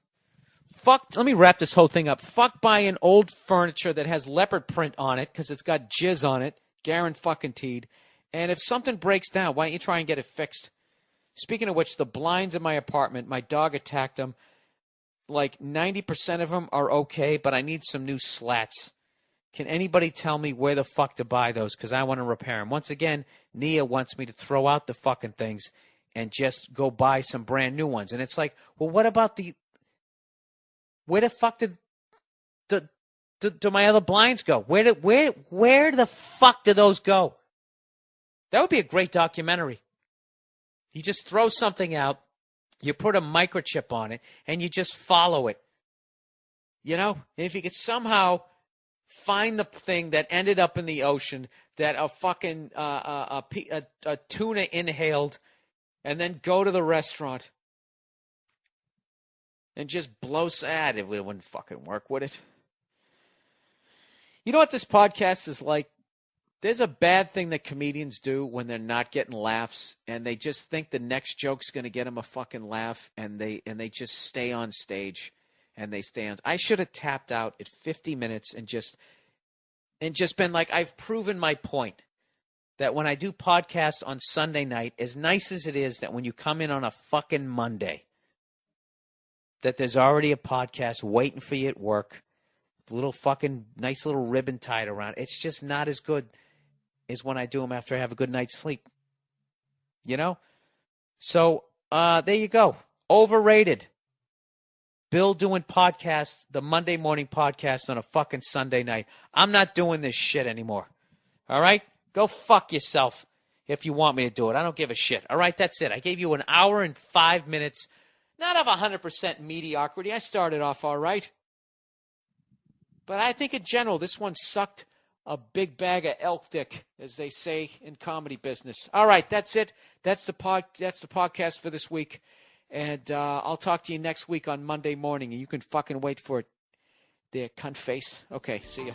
Let me wrap this whole thing up. Fuck buying old furniture that has leopard print on it because it's got jizz on it. Guaranteed. And if something breaks down, why don't you try and get it fixed? Speaking of which, the blinds in my apartment, my dog attacked them. Like 90% of them are okay, but I need some new slats. Can anybody tell me where the fuck to buy those? Because I want to repair them. Once again, Nia wants me to throw out the fucking things and just go buy some brand new ones. And it's like, well, what about where the fuck did my other blinds go? Where the fuck do those go? That would be a great documentary. You just throw something out, you put a microchip on it, and you just follow it. And if you could somehow find the thing that ended up in the ocean that a fucking a tuna inhaled, and then go to the restaurant and just blow sad, it wouldn't fucking work, would it? You know what this podcast is like? There's a bad thing that comedians do when they're not getting laughs, and they just think the next joke's going to get them a fucking laugh, and they just stay on stage, and they stay on. I should have tapped out at 50 minutes and just been like, I've proven my point that when I do podcast on Sunday night, as nice as it is that when you come in on a fucking Monday, that there's already a podcast waiting for you at work, little fucking nice little ribbon tied around. It's just not as good is when I do them after I have a good night's sleep. So, there you go. Overrated. Bill doing podcasts, the Monday morning podcast on a fucking Sunday night. I'm not doing this shit anymore. All right? Go fuck yourself if you want me to do it. I don't give a shit. All right? That's it. I gave you an hour and 5 minutes. Not of 100% mediocrity. I started off all right. But I think in general, this one sucked a big bag of elk dick, as they say in comedy business. All right, that's it. That's the podcast for this week. And I'll talk to you next week on Monday morning, and you can fucking wait for it. There, cunt face. Okay, see ya.